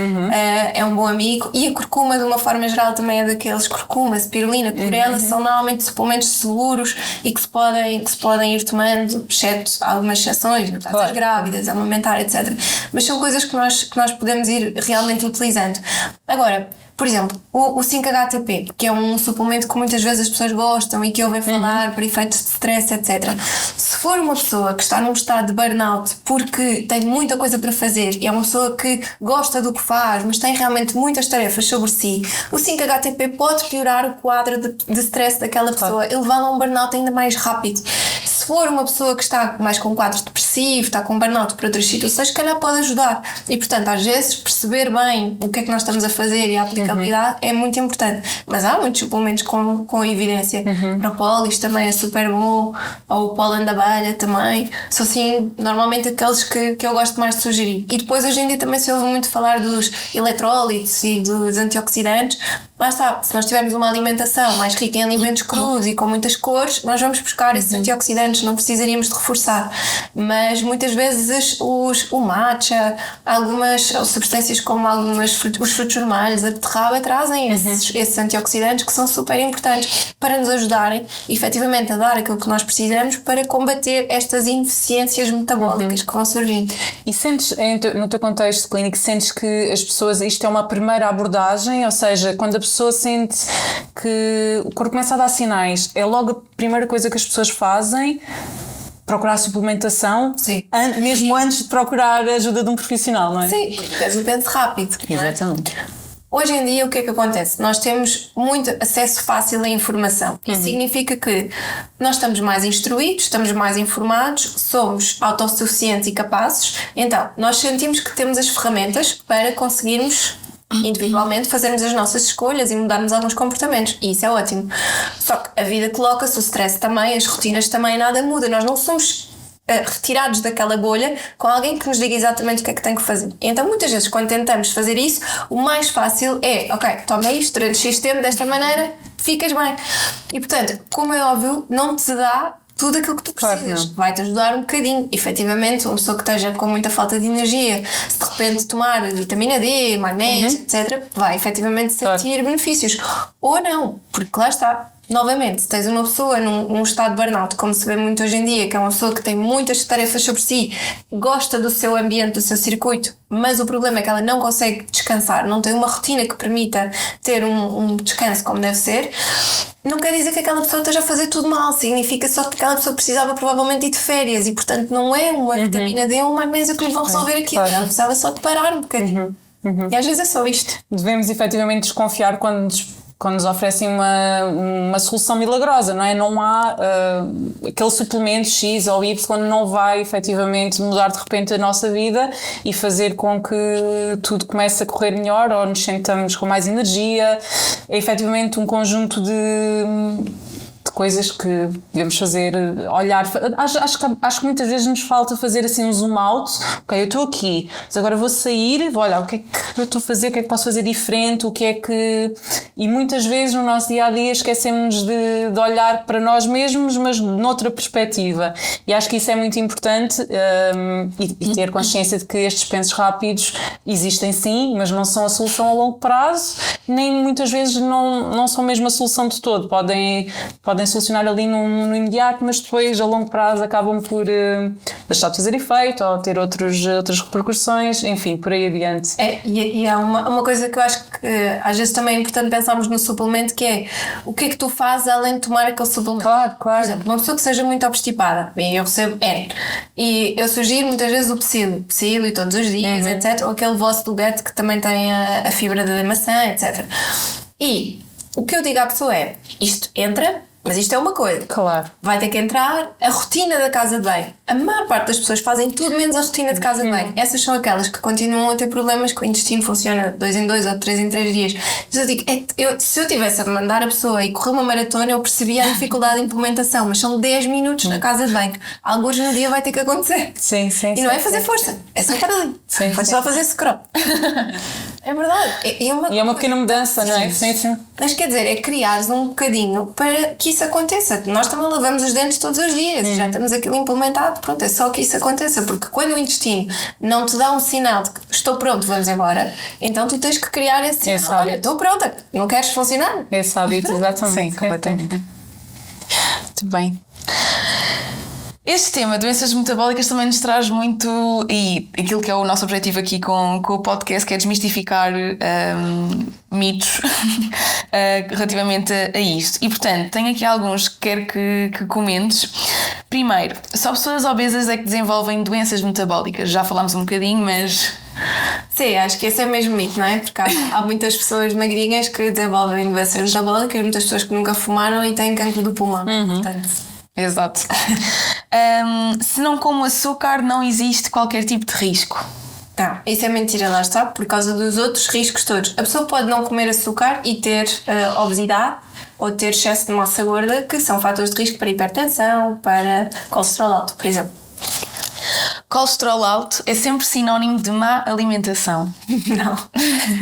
é um bom amigo. E a curcuma, de uma forma geral, também é daqueles. Curcuma, spirulina, clorela, são normalmente suplementos seguros e que se podem ir tomando, exceto algumas exceções, taxas grávidas, amamentar, etc. Mas são coisas que nós podemos ir realmente utilizando. Agora, por exemplo, o 5-HTP, que é um suplemento que muitas vezes as pessoas gostam e que ouvem falar para efeitos de stress, etc. Se for uma pessoa que está num estado de burnout porque tem muita coisa para fazer e é uma pessoa que gosta do que faz, mas tem realmente muitas tarefas sobre si, o 5-HTP pode piorar o quadro de stress daquela pessoa e levá-la a um burnout ainda mais rápido. Se for uma pessoa que está mais com um quadro depressivo, está com burnout por outras situações, se calhar pode ajudar. E, portanto, às vezes, perceber bem o que é que nós estamos a fazer e a aplicabilidade é muito importante. Mas há muitos suplementos com evidência. Propolis também é super bom, ou o pólen da abelha também. São, assim, normalmente aqueles que eu gosto mais de sugerir. E depois, hoje em dia, também se ouve muito falar dos eletrólitos e dos antioxidantes. Lá está, se nós tivermos uma alimentação mais rica em alimentos crus e com muitas cores, nós vamos buscar esses antioxidantes, não precisaríamos de reforçar. Mas muitas vezes o matcha, algumas substâncias como os frutos vermelhos, a beterraba, trazem esses antioxidantes que são super importantes para nos ajudarem efetivamente a dar aquilo que nós precisamos para combater estas ineficiências metabólicas que vão surgindo. E sentes, no teu contexto clínico, sentes que as pessoas, isto é uma primeira abordagem, ou seja, quando a pessoa sente que o corpo começa a dar sinais, é logo a primeira coisa que as pessoas fazem, procurar suplementação, mesmo antes de procurar a ajuda de um profissional, não é? Sim, porque é um rápido. Exatamente. Hoje em dia, o que é que acontece? Nós temos muito acesso fácil à informação. Isso significa que nós estamos mais instruídos, estamos mais informados, somos autossuficientes e capazes. Então, nós sentimos que temos as ferramentas para conseguirmos individualmente fazermos as nossas escolhas e mudarmos alguns comportamentos. E isso é ótimo. Só que a vida coloca-se, o stress também, as rotinas também, nada muda. Nós não somos retirados daquela bolha com alguém que nos diga exatamente o que é que tem que fazer. Então, muitas vezes, quando tentamos fazer isso, o mais fácil é, ok, toma isto durante X tempo, desta maneira, ficas bem. E, portanto, como é óbvio, não te dá tudo aquilo que tu precisas. Vai-te ajudar um bocadinho. Efetivamente, uma pessoa que esteja com muita falta de energia, se de repente tomar vitamina D, magnésio, etc., vai efetivamente sentir benefícios. Ou não, porque lá está. Novamente, se tens uma pessoa num estado de burnout, como se vê muito hoje em dia, que é uma pessoa que tem muitas tarefas sobre si, gosta do seu ambiente, do seu circuito, mas o problema é que ela não consegue descansar, não tem uma rotina que permita ter um descanso como deve ser, não quer dizer que aquela pessoa esteja a fazer tudo mal, significa só que aquela pessoa precisava provavelmente ir de férias e, portanto, não é uma vitamina D ou uma magnésio que lhe vão resolver aquilo. Ela precisava só de parar um bocadinho. E às vezes é só isto. Devemos efetivamente desconfiar quando nos oferecem uma solução milagrosa, não é? Não há aquele suplemento X ou Y não vai efetivamente mudar de repente a nossa vida e fazer com que tudo comece a correr melhor ou nos sentamos com mais energia. É efetivamente um conjunto de coisas que devemos fazer, olhar. Acho que muitas vezes nos falta fazer assim um zoom out. Ok, eu estou aqui, mas agora vou sair e vou olhar o que é que eu estou a fazer, o que é que posso fazer diferente, o que é que... E muitas vezes no nosso dia-a-dia esquecemos de olhar para nós mesmos, mas noutra perspectiva. E acho que isso é muito importante e ter consciência de que estes pensos rápidos existem sim, mas não são a solução a longo prazo, nem muitas vezes não são mesmo a solução de todo. Podem solucionar ali no imediato, mas depois a longo prazo acabam por deixar de fazer efeito ou ter outras repercussões, enfim, por aí adiante. E há uma coisa que eu acho que às vezes também é importante pensarmos no suplemento, que é o que é que tu fazes além de tomar aquele suplemento. Claro. Por exemplo, uma pessoa que seja muito obstipada, e eu recebo e eu sugiro muitas vezes o psyllium todos os dias, etc. Ou aquele vosso do Beto que também tem a fibra da maçã, etc. E o que eu digo à pessoa é, isto entra, mas isto é uma coisa. Claro. Vai ter que entrar a rotina da casa de banho. A maior parte das pessoas fazem tudo menos a rotina de casa de banho. Essas são aquelas que continuam a ter problemas que o intestino funciona 2 em 2 ou 3 em 3 dias. Então eu digo, se eu tivesse a mandar a pessoa e correr uma maratona, eu percebia a dificuldade de implementação, mas são 10 minutos na casa de banho. Alguns no dia vai ter que acontecer. Sim. E não é fazer força, é só estar ali. É só fazer scrub. É verdade. E é uma pequena mudança, não é? Sim. Mas quer dizer, é criares um bocadinho para que isso aconteça. Nós também lavamos os dentes todos os dias e já temos aquilo implementado. Pronto, é só que isso aconteça, porque quando o intestino não te dá um sinal de que estou pronto, vamos embora, então tu tens que criar esse sinal. Olha, estou pronta, não queres funcionar? Esse hábito, exatamente. Sim, completamente. Muito bem. Este tema, doenças metabólicas, também nos traz muito, e aquilo que é o nosso objetivo aqui com o podcast, que é desmistificar mitos relativamente a isto. E, portanto, tenho aqui alguns que quero que comentes. Primeiro, só pessoas obesas é que desenvolvem doenças metabólicas. Já falámos um bocadinho, mas... Sim, acho que esse é mesmo mito, não é? Porque há muitas pessoas magrinhas que desenvolvem doenças metabólicas, muitas pessoas que nunca fumaram e têm cancro do pulmão. Portanto... Exato. Se não como açúcar, não existe qualquer tipo de risco. Não, isso é mentira, lá está, por causa dos outros riscos todos. A pessoa pode não comer açúcar e ter obesidade ou ter excesso de massa gorda, que são fatores de risco para hipertensão, para colesterol alto, por exemplo. Colesterol alto é sempre sinónimo de má alimentação.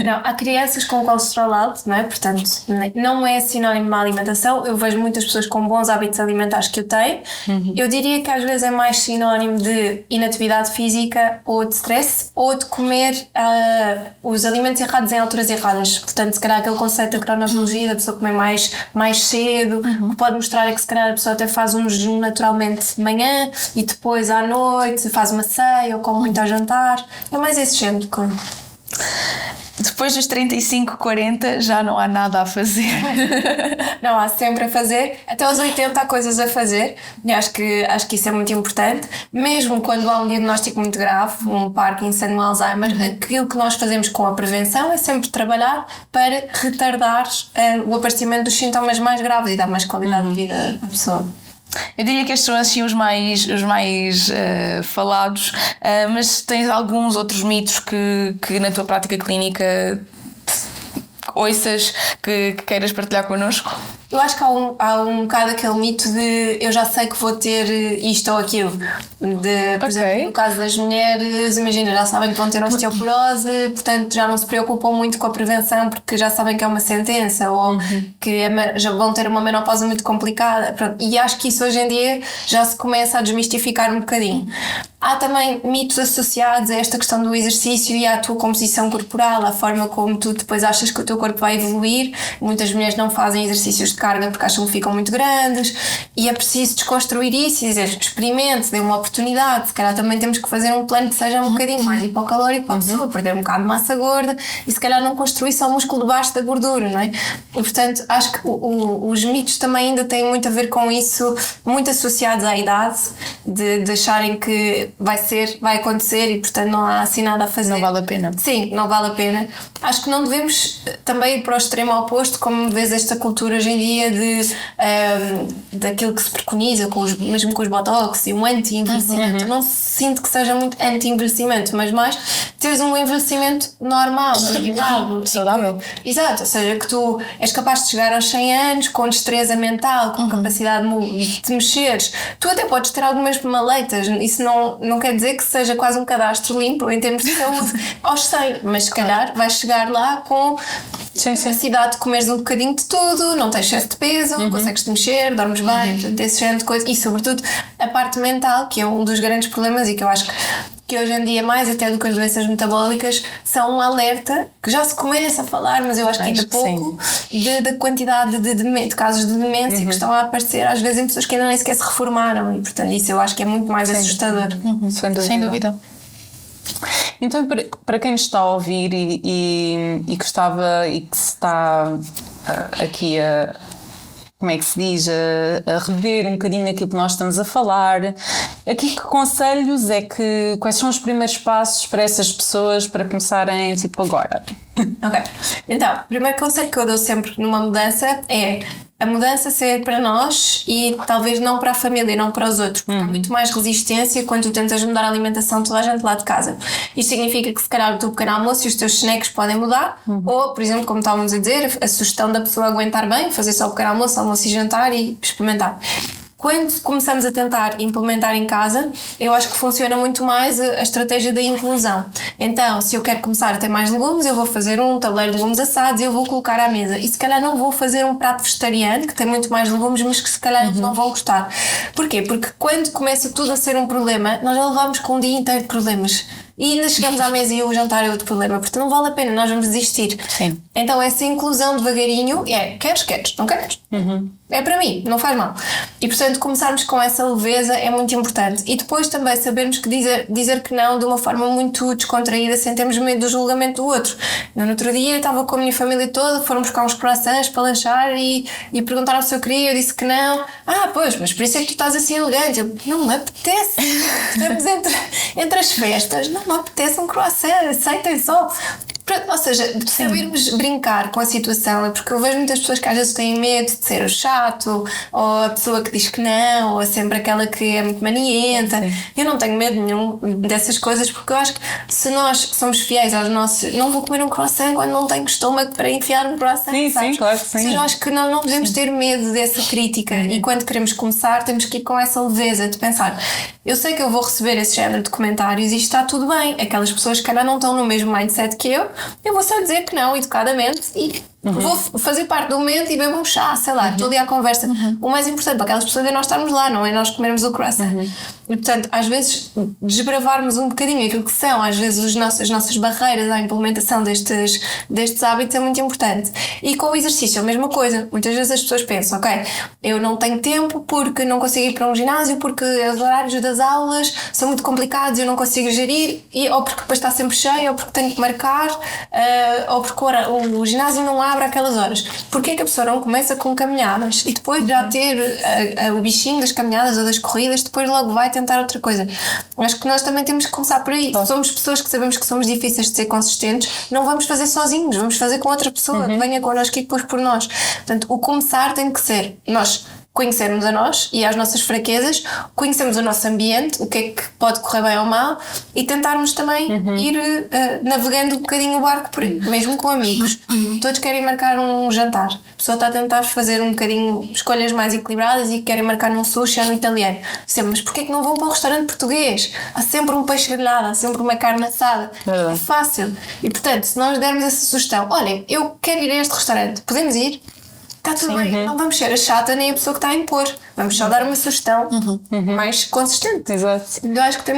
Não, há crianças com colesterol alto, não é? Portanto, não é sinónimo de má alimentação. Eu vejo muitas pessoas com bons hábitos alimentares que eu tenho. Eu diria que às vezes é mais sinónimo de inatividade física ou de stress ou de comer os alimentos errados em alturas erradas. Portanto, se calhar aquele conceito da cronologia, da pessoa comer mais cedo, o que pode mostrar é que se calhar a pessoa até faz um jejum naturalmente de manhã e depois à noite faz uma ceia ou come muito ao jantar. É mais esse género de coisa. Depois dos 35, 40 já não há nada a fazer. Não, há sempre a fazer. Até aos 80 há coisas a fazer. E acho que isso é muito importante. Mesmo quando há um diagnóstico muito grave, um Parkinson, um Alzheimer, aquilo que nós fazemos com a prevenção é sempre trabalhar para retardar o aparecimento dos sintomas mais graves e dar mais qualidade de vida à pessoa. Eu diria que estes são assim os mais falados, mas tens alguns outros mitos que na tua prática clínica ouças que queiras partilhar connosco? Eu acho que há um bocado aquele mito de eu já sei que vou ter isto ou aquilo. Por exemplo, no caso das mulheres, imagina, já sabem que vão ter osteoporose, portanto já não se preocupam muito com a prevenção porque já sabem que é uma sentença ou que já vão ter uma menopausa muito complicada. Pronto. E acho que isso hoje em dia já se começa a desmistificar um bocadinho. Há também mitos associados a esta questão do exercício e à tua composição corporal, à forma como tu depois achas que o teu corpo vai evoluir. Muitas mulheres não fazem exercícios de carga porque acham que ficam muito grandes, e é preciso desconstruir isso e dizer, experimente, dê uma oportunidade. Se calhar também temos que fazer um plano que seja um bocadinho mais hipocalórico para a pessoa perder um bocado de massa gorda e se calhar não construir só o músculo debaixo da gordura, não é? E portanto acho que os mitos também ainda têm muito a ver com isso, muito associados à idade, de acharem que vai acontecer e portanto não há assim nada a fazer. Não vale a pena. Sim, não vale a pena. Acho que não devemos também ir para o extremo oposto, como vês esta cultura hoje em dia daquilo que se preconiza, mesmo com os botox e um anti-envelhecimento. Não sinto que seja muito anti-envelhecimento, mas mais teres um envelhecimento normal, saudável. Exato, ou seja, que tu és capaz de chegar aos 100 anos com destreza mental, com capacidade de te mexeres. Tu até podes ter algumas maleitas, isso não quer dizer que seja quase um cadastro limpo em termos de saúde aos 100, mas se calhar vais chegar lá com capacidade de comeres um bocadinho de tudo, não tens excesso de peso, consegues te mexer, dormes bem, portanto, esse género de coisa. E sobretudo a parte mental, que é um dos grandes problemas e que eu acho que hoje em dia, mais até do que as doenças metabólicas, são um alerta que já se começa a falar, mas eu acho que ainda pouco, da quantidade de casos de demência que estão a aparecer, às vezes em pessoas que ainda nem sequer se reformaram, e portanto isso eu acho que é muito mais assustador. Sem dúvida. Então, para quem nos está a ouvir e que estava e que se está aqui como é que se diz, a rever um bocadinho aquilo que nós estamos a falar, aqui que conselhos quais são os primeiros passos para essas pessoas para começarem tipo agora? Ok, então, o primeiro conselho que eu dou sempre numa mudança é a mudança ser para nós e talvez não para a família, não para os outros, porque há muito mais resistência quando tu tentas mudar a alimentação de toda a gente lá de casa. Isto significa que se calhar o teu pequeno almoço e os teus snacks podem mudar, ou, por exemplo, como estávamos a dizer, a sugestão da pessoa aguentar bem, fazer só o pequeno almoço e jantar e experimentar. Quando começamos a tentar implementar em casa, eu acho que funciona muito mais a estratégia da inclusão. Então, se eu quero começar a ter mais legumes, eu vou fazer um tabuleiro de legumes assados e eu vou colocar à mesa. E se calhar não vou fazer um prato vegetariano, que tem muito mais legumes, mas que se calhar eles não vão gostar. Porquê? Porque quando começa tudo a ser um problema, nós já levamos com um dia inteiro de problemas. E ainda chegamos à mesa e o jantar é outro problema, portanto não vale a pena, nós vamos desistir. Sim. Então essa inclusão devagarinho queres, não queres? É para mim, não faz mal. E portanto começarmos com essa leveza é muito importante. E depois também sabermos que dizer que não de uma forma muito descontraída, sem termos medo do julgamento do outro. No outro dia estava com a minha família toda, foram buscar uns croissants para lanchar e perguntaram se eu queria, eu disse que não. Pois, mas por isso é que tu estás assim elegante. Eu, não me apetece. Estamos entre as festas, não me apetece um croissant, aceitem só. Ou seja, de sabermos brincar com a situação, é porque eu vejo muitas pessoas que às vezes têm medo de ser o chato, ou a pessoa que diz que não, ou sempre aquela que é muito manienta. Eu não tenho medo nenhum dessas coisas, porque eu acho que se nós somos fiéis aos nossos... Não vou comer um croissant quando não tenho estômago para enfiar um croissant. Sim, claro que sim. Eu acho que não devemos ter medo dessa crítica, e quando queremos começar temos que ir com essa leveza de pensar, eu sei que eu vou receber esse género de comentários e está tudo bem, aquelas pessoas que ainda não estão no mesmo mindset que eu vou só dizer que não, educadamente, e vou fazer parte do momento e bebo um chá, sei lá, estou ali à conversa. O mais importante para aquelas pessoas é nós estarmos lá, não é nós comermos o croissant. E portanto, às vezes desbravarmos um bocadinho aquilo que são, às vezes as nossas barreiras à implementação destes hábitos é muito importante. E com o exercício, a mesma coisa. Muitas vezes as pessoas pensam, ok, eu não tenho tempo porque não consigo ir para um ginásio, porque os horários das aulas são muito complicados e eu não consigo gerir, ou porque depois está sempre cheio, ou porque tenho que marcar, ou porque o ginásio não abre aquelas horas. Porquê é que a pessoa não começa com caminhadas e depois já ter o bichinho das caminhadas ou das corridas, depois logo vai tentar outra coisa? Acho que nós também temos que começar por aí. Somos pessoas que sabemos que somos difíceis de ser consistentes, não vamos fazer sozinhos, vamos fazer com outra pessoa que venha connosco e depois por nós. Portanto, o começar tem que ser nós conhecermos a nós e as nossas fraquezas, conhecermos o nosso ambiente, o que é que pode correr bem ou mal, e tentarmos também ir navegando um bocadinho o barco por aí, mesmo com amigos. Todos querem marcar um jantar, a pessoa está a tentar fazer um bocadinho escolhas mais equilibradas e querem marcar num sushi ou no italiano. Sempre, mas porquê é que não vão para um restaurante português? Há sempre um peixe grelhado, há sempre uma carne assada. É fácil. E portanto, se nós dermos essa sugestão, olhem, eu quero ir a este restaurante, podemos ir? está tudo bem, não vamos ser a chata nem a pessoa que está a impor, vamos só dar uma sugestão mais consistente. Exato. Eu acho que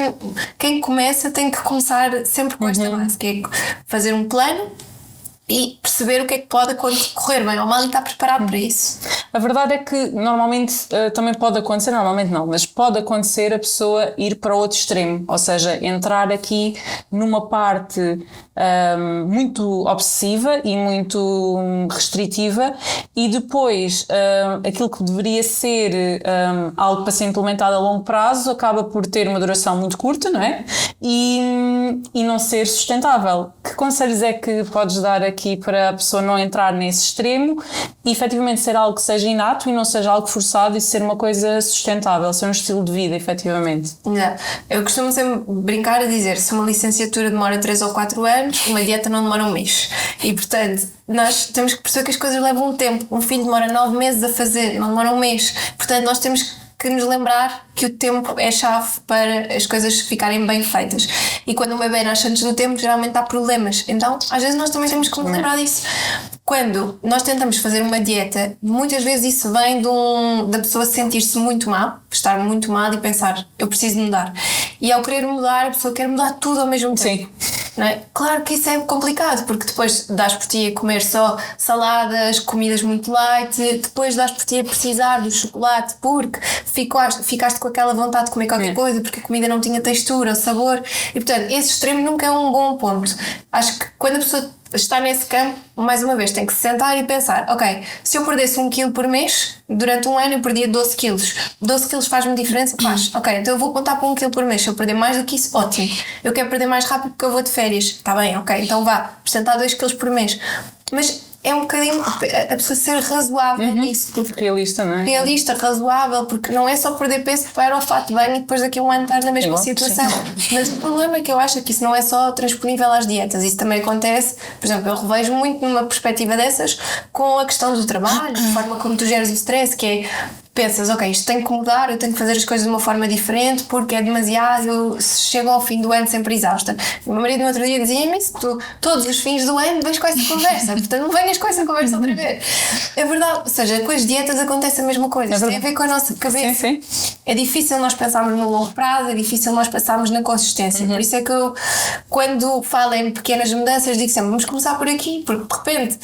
quem começa tem que começar sempre com esta base, que é fazer um plano e perceber o que é que pode correr bem ou mal e estar preparado para isso. A verdade é que normalmente também pode acontecer, normalmente não, mas pode acontecer a pessoa ir para o outro extremo, ou seja, entrar aqui numa parte muito obsessiva e muito restritiva e depois aquilo que deveria ser algo para ser implementado a longo prazo acaba por ter uma duração muito curta, não é? E não ser sustentável. Que conselhos é que podes dar aqui para a pessoa não entrar nesse extremo e efetivamente ser algo que seja inato e não seja algo forçado e ser uma coisa sustentável, ser um estilo de vida, efetivamente? Eu costumo sempre brincar a dizer, se uma licenciatura demora 3 ou 4 anos, uma dieta não demora um mês. E portanto, nós temos que perceber que as coisas levam um tempo. Um filho demora 9 meses a fazer, não demora um mês. Portanto, nós temos que nos lembrar que o tempo é chave para as coisas ficarem bem feitas. E quando um bebê nasce antes do tempo, geralmente há problemas. Então, às vezes nós também temos que nos lembrar disso. Quando nós tentamos fazer uma dieta, muitas vezes isso vem da pessoa sentir-se muito mal, estar muito mal e pensar, eu preciso mudar. E ao querer mudar, a pessoa quer mudar tudo ao mesmo tempo. Sim. Não é? Claro que isso é complicado, porque depois dás por ti a comer só saladas, comidas muito light, depois dás por ti a precisar do chocolate porque ficaste com aquela vontade de comer qualquer coisa, porque a comida não tinha textura, sabor, e portanto esse extremo nunca é um bom ponto. Acho que quando a pessoa está nesse campo, mais uma vez tem que se sentar e pensar, ok, se eu perdesse 1 kg por mês, durante um ano eu perdia 12 kg. 12 kg faz-me diferença? Faz. Ok, então eu vou contar para 1 kg por mês. Se eu perder mais do que isso, ótimo. Eu quero perder mais rápido porque eu vou de férias. Está bem, ok, então vá, acrescentar 2 kg por mês. Mas é um bocadinho a pessoa ser razoável nisso. Realista, não é? Realista, razoável, porque não é só perder peso para o fato de banho e depois daqui a um ano estar na mesma situação. Mas o problema é que eu acho que isso não é só transponível às dietas. Isso também acontece, por exemplo, eu revejo muito numa perspectiva dessas com a questão do trabalho, a forma como tu geres o stress, que é pensas, ok, isto tem que mudar, eu tenho que fazer as coisas de uma forma diferente porque é demasiado, eu chego ao fim do ano sempre exausta. O meu marido no outro dia dizia-me isso, tu todos os fins do ano vens com essa conversa, portanto não venhas com essa conversa outra vez. É verdade, ou seja, com as dietas acontece a mesma coisa, isto tem a ver com a nossa cabeça. Sim, sim. É difícil nós pensarmos no longo prazo, é difícil nós pensarmos na consistência, por isso é que eu, quando falo em pequenas mudanças, digo sempre, vamos começar por aqui, porque de repente,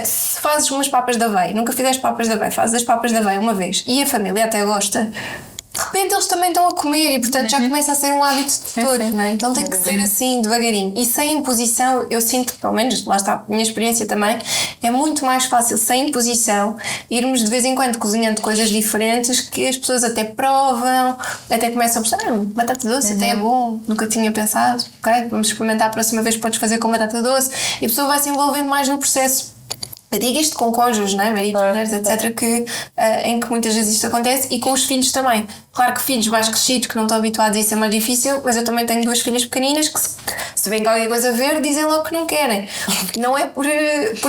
se fazes umas papas de aveia, nunca fizeste papas de aveia, fazes as papas de aveia uma vez, e a família até gosta, de repente eles também estão a comer e portanto já começa a ser um hábito de todos, não é? Então tem que ser assim, devagarinho e sem imposição. Eu sinto que, pelo menos, lá está a minha experiência também, é muito mais fácil sem imposição irmos de vez em quando cozinhando coisas diferentes que as pessoas até provam, até começam a pensar, batata doce até é bom, nunca tinha pensado, ok, vamos experimentar, a próxima vez podes fazer com batata doce, e a pessoa vai se envolvendo mais no processo. Eu digo isto com cônjuges, não é? Maridos, mulheres, etc., em que muitas vezes isto acontece, e com os filhos também. Claro que filhos mais crescidos que não estão habituados a isso é mais difícil, mas eu também tenho 2 filhas pequeninas que se vêem qualquer coisa ver, dizem logo que não querem. Não é por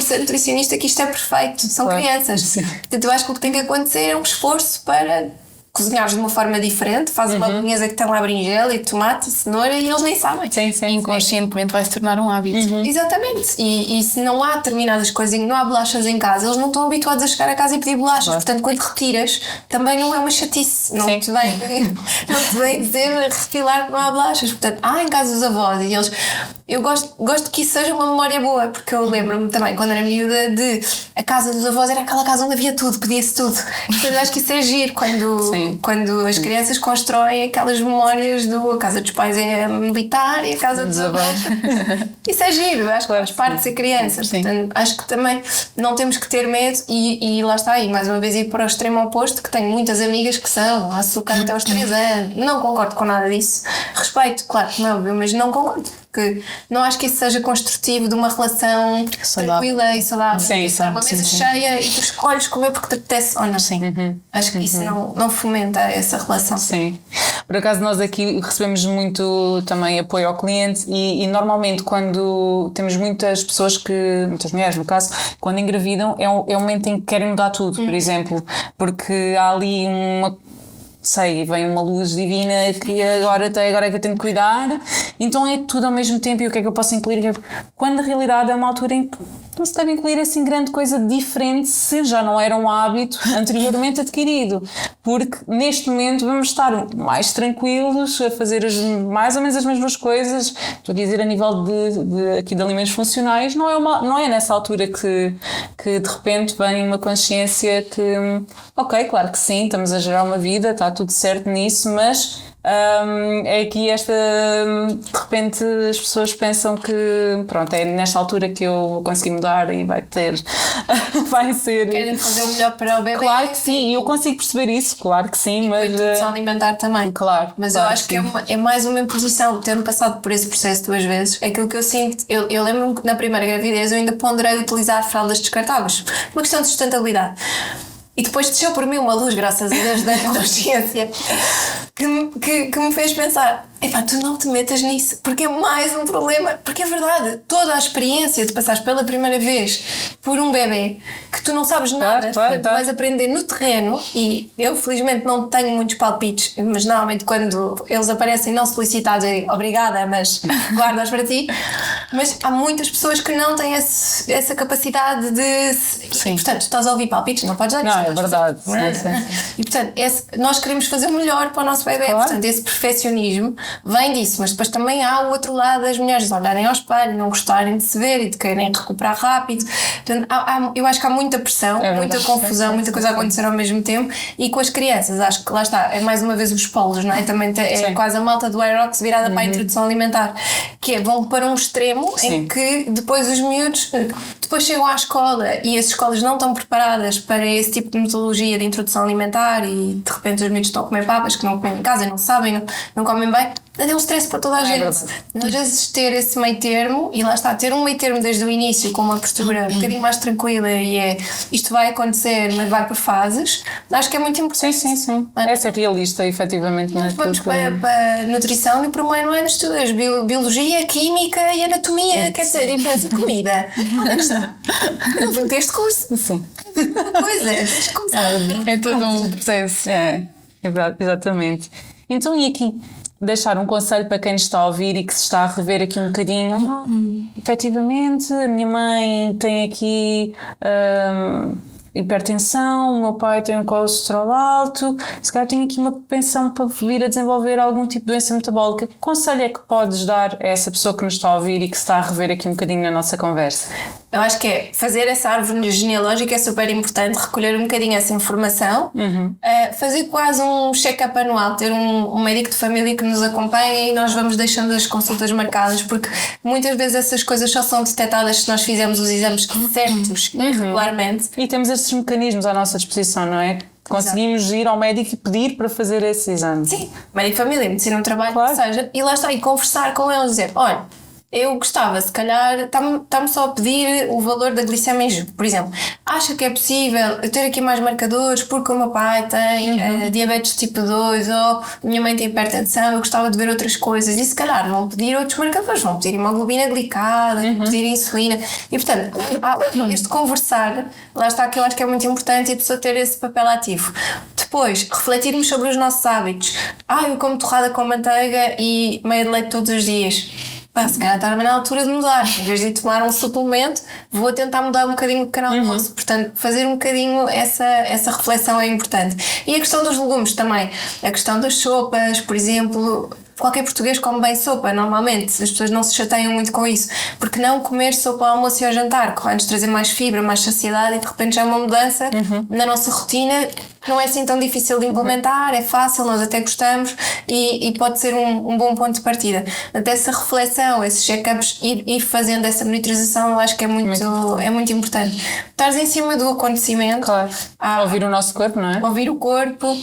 ser nutricionista que isto é perfeito, são crianças. Portanto, eu acho que o que tem que acontecer é um esforço para cozinhares de uma forma diferente, fazes uma bolonhesa que tem lá berinjela e tomate, cenoura e eles nem sabem. Sim. Inconscientemente vai se tornar um hábito. Exatamente. E se não há determinadas coisas, não há bolachas em casa, eles não estão habituados a chegar a casa e pedir bolachas. Portanto, quando retiras, também não é uma chatice. Não te vem dizer refilar que não há bolachas. Portanto, há em casa dos avós e eles... Eu gosto que isso seja uma memória boa, porque eu lembro-me também, quando era miúda, de a casa dos avós era aquela casa onde havia tudo, pedia-se tudo. Portanto, acho que isso é giro quando as crianças constroem aquelas memórias a casa dos pais é militar e a casa dos avós. Isso é giro, acho que faz parte de ser criança. Portanto, acho que também não temos que ter medo e lá está, e mais uma vez ir para o extremo oposto, que tenho muitas amigas que são açúcar até aos 3 anos. Não concordo com nada disso. Respeito, claro, como é óbvio, mas não concordo. Porque não acho que isso seja construtivo de uma relação tranquila e saudável. Uma mesa cheia e tu escolhes comer porque te apetece ou não. Acho que isso não fomenta essa relação. Sim. Por acaso nós aqui recebemos muito também apoio ao cliente e normalmente quando temos muitas pessoas muitas mulheres no caso, quando engravidam é o momento em que querem mudar tudo, por exemplo, porque há ali vem uma luz divina que agora é que eu tenho que cuidar, então é tudo ao mesmo tempo e o que é que eu posso incluir? Quando na realidade é uma altura em que não se deve incluir assim grande coisa diferente se já não era um hábito anteriormente adquirido, porque neste momento vamos estar mais tranquilos a fazer mais ou menos as mesmas coisas. Estou a dizer a nível aqui de alimentos funcionais, não é nessa altura que de repente vem uma consciência que ok, claro que sim, estamos a gerar uma vida, está tudo certo nisso, mas é aqui de repente as pessoas pensam que pronto, é nesta altura que eu vou conseguir mudar e vai ser... Querem fazer o melhor para o bebê. Claro que sim, e eu consigo perceber isso, claro que sim, mas... a introdução alimentar também. Claro. Mas claro eu acho que é mais uma imposição, tendo passado por esse processo 2 vezes, aquilo que eu sinto, eu lembro-me que na primeira gravidez eu ainda ponderei utilizar fraldas descartáveis, uma questão de sustentabilidade. E depois desceu por mim uma luz, graças a Deus, da consciência, que me fez pensar, epá, tu não te metas nisso, porque é mais um problema, porque é verdade, toda a experiência de passares pela primeira vez por um bebê, que tu não sabes nada, tu vais aprender no terreno, e eu felizmente não tenho muitos palpites, mas normalmente quando eles aparecem não solicitados, é obrigada, mas guarda-os para ti, mas há muitas pessoas que não têm essa capacidade de... Sim. E, portanto, estás a ouvir palpites, não podes dar. Não, é verdade. E portanto, nós queremos fazer o melhor para o nosso bebê, claro. portanto esse perfeccionismo vem disso, mas depois também há o outro lado das mulheres olharem ao espelho, não gostarem de se ver e de quererem recuperar rápido. Portanto, eu acho que há muita pressão, muita confusão, muita coisa a acontecer ao mesmo tempo, e com as crianças, acho que lá está, é mais uma vez os polos, não é? Também é quase a malta do Aerox virada para a introdução alimentar, que vão para um extremo em que depois os miúdos depois chegam à escola e as escolas não estão preparadas para esse tipo de metodologia de introdução alimentar e de repente os miúdos estão a comer papas que não comem em casa, não sabem, não comem bem. É um stress para toda a gente. Às vezes ter esse meio termo, e lá está, ter um meio termo desde o início com uma postura um bocadinho mais tranquila e isto vai acontecer, mas vai por fases, acho que é muito importante. Sim. É ser realista, efetivamente. Vamos para nutrição e primeiro ano estudas biologia, química e anatomia, quer dizer, e pensa comida. Onde é que está? Eu vou ter este curso. Sim. Coisas. É todo um processo. É verdade, exatamente. Então, e aqui? Deixar um conselho para quem nos está a ouvir e que se está a rever aqui um bocadinho. Efetivamente, a minha mãe tem aqui hipertensão, o meu pai tem um colesterol alto, se calhar tenho aqui uma propensão para vir a desenvolver algum tipo de doença metabólica. Que conselho é que podes dar a essa pessoa que nos está a ouvir e que se está a rever aqui um bocadinho na nossa conversa? Eu acho que fazer essa árvore genealógica é super importante, recolher um bocadinho essa informação, fazer quase um check-up anual, ter um médico de família que nos acompanha e nós vamos deixando as consultas marcadas, porque muitas vezes essas coisas só são detectadas se nós fizermos os exames certos e regularmente. E temos esses mecanismos à nossa disposição, não é? Conseguimos ir ao médico e pedir para fazer esse exame. Sim, médico de família, medicina no trabalho, que seja, e lá está, e conversar com eles, dizer, olha, eu gostava, se calhar, está-me só a pedir o valor da glicemia em jejum, por exemplo. Acha que é possível eu ter aqui mais marcadores porque o meu pai tem diabetes tipo 2 ou a minha mãe tem hipertensão, eu gostava de ver outras coisas e se calhar vão pedir outros marcadores, vão pedir hemoglobina glicada, vão pedir insulina e portanto, este conversar, lá está que eu acho que é muito importante e a pessoa ter esse papel ativo. Depois, refletirmos sobre os nossos hábitos. Eu como torrada com manteiga e meia de leite todos os dias. Se calhar está na altura de mudar. Em vez de tomar um suplemento, vou tentar mudar um bocadinho o pequeno almoço. Portanto, fazer um bocadinho essa reflexão é importante. E a questão dos legumes também. A questão das sopas, por exemplo. Qualquer português come bem sopa, normalmente. As pessoas não se chateiam muito com isso. Porque não comer sopa ao almoço e ao jantar, que vai-nos trazer mais fibra, mais saciedade e de repente já é uma mudança na nossa rotina que não é assim tão difícil de implementar, é fácil, nós até gostamos e pode ser um bom ponto de partida. Até essa reflexão, esses check-ups, ir fazendo essa monitorização, eu acho que é muito importante. Estares em cima do acontecimento. Claro. Ouvir o nosso corpo, não é? Ouvir o corpo,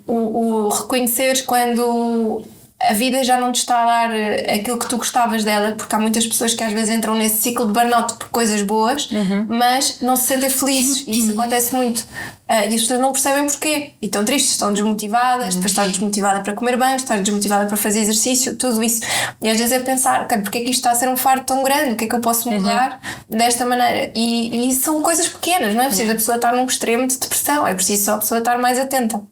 o reconheceres quando a vida já não te está a dar aquilo que tu gostavas dela, porque há muitas pessoas que às vezes entram nesse ciclo de burnout por coisas boas, mas não se sentem felizes, e isso acontece muito. E as pessoas não percebem porquê, e estão tristes, estão desmotivadas, depois estás desmotivada para comer bem, estás desmotivada para fazer exercício, tudo isso. E às vezes é pensar, porque é que isto está a ser um fardo tão grande, o que é que eu posso mudar desta maneira? E são coisas pequenas, não é preciso a pessoa estar num extremo de depressão, é preciso só a pessoa estar mais atenta.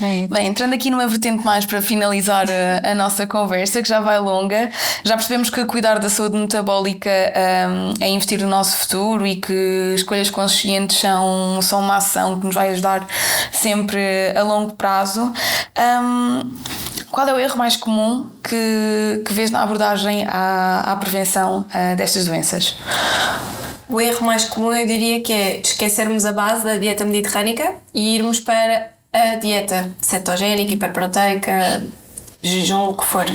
Bem, entrando aqui numa vertente mais para finalizar a nossa conversa, que já vai longa, já percebemos que cuidar da saúde metabólica é investir no nosso futuro e que escolhas conscientes são uma ação que nos vai ajudar sempre a longo prazo. Qual é o erro mais comum que vês na abordagem à prevenção destas doenças? O erro mais comum eu diria que é esquecermos a base da dieta mediterrânica e irmos para a dieta cetogénica, hiperproteica, jejum, o que for.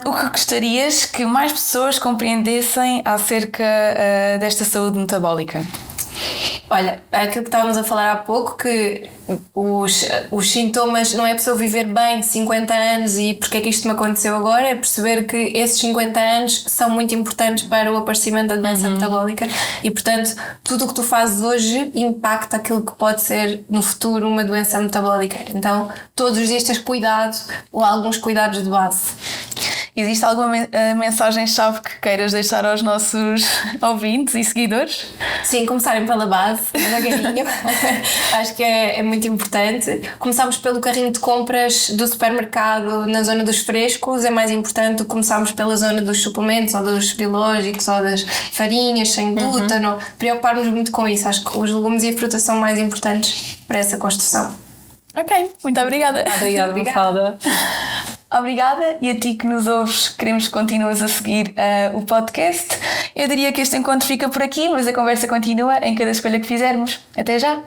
O que gostarias que mais pessoas compreendessem acerca desta saúde metabólica? Olha, aquilo que estávamos a falar há pouco, que os sintomas não é a pessoa viver bem 50 anos e porque é que isto me aconteceu agora, é perceber que esses 50 anos são muito importantes para o aparecimento da doença metabólica e, portanto, tudo o que tu fazes hoje impacta aquilo que pode ser no futuro uma doença metabólica. Então, todos os dias tens cuidado ou alguns cuidados de base. Existe alguma mensagem-chave que queiras deixar aos nossos ouvintes e seguidores? Sim, começarem pela base, devagarinho. Acho que é muito importante. Começamos pelo carrinho de compras do supermercado na zona dos frescos, é mais importante do que começarmos pela zona dos suplementos ou dos biológicos ou das farinhas sem glúten. Preocupar-nos muito com isso. Acho que os legumes e a fruta são mais importantes para essa construção. Ok, muito obrigada. Obrigada, Mafalda. Obrigada, e a ti que nos ouves, queremos que continues a seguir o podcast. Eu diria que este encontro fica por aqui, mas a conversa continua em cada escolha que fizermos. Até já!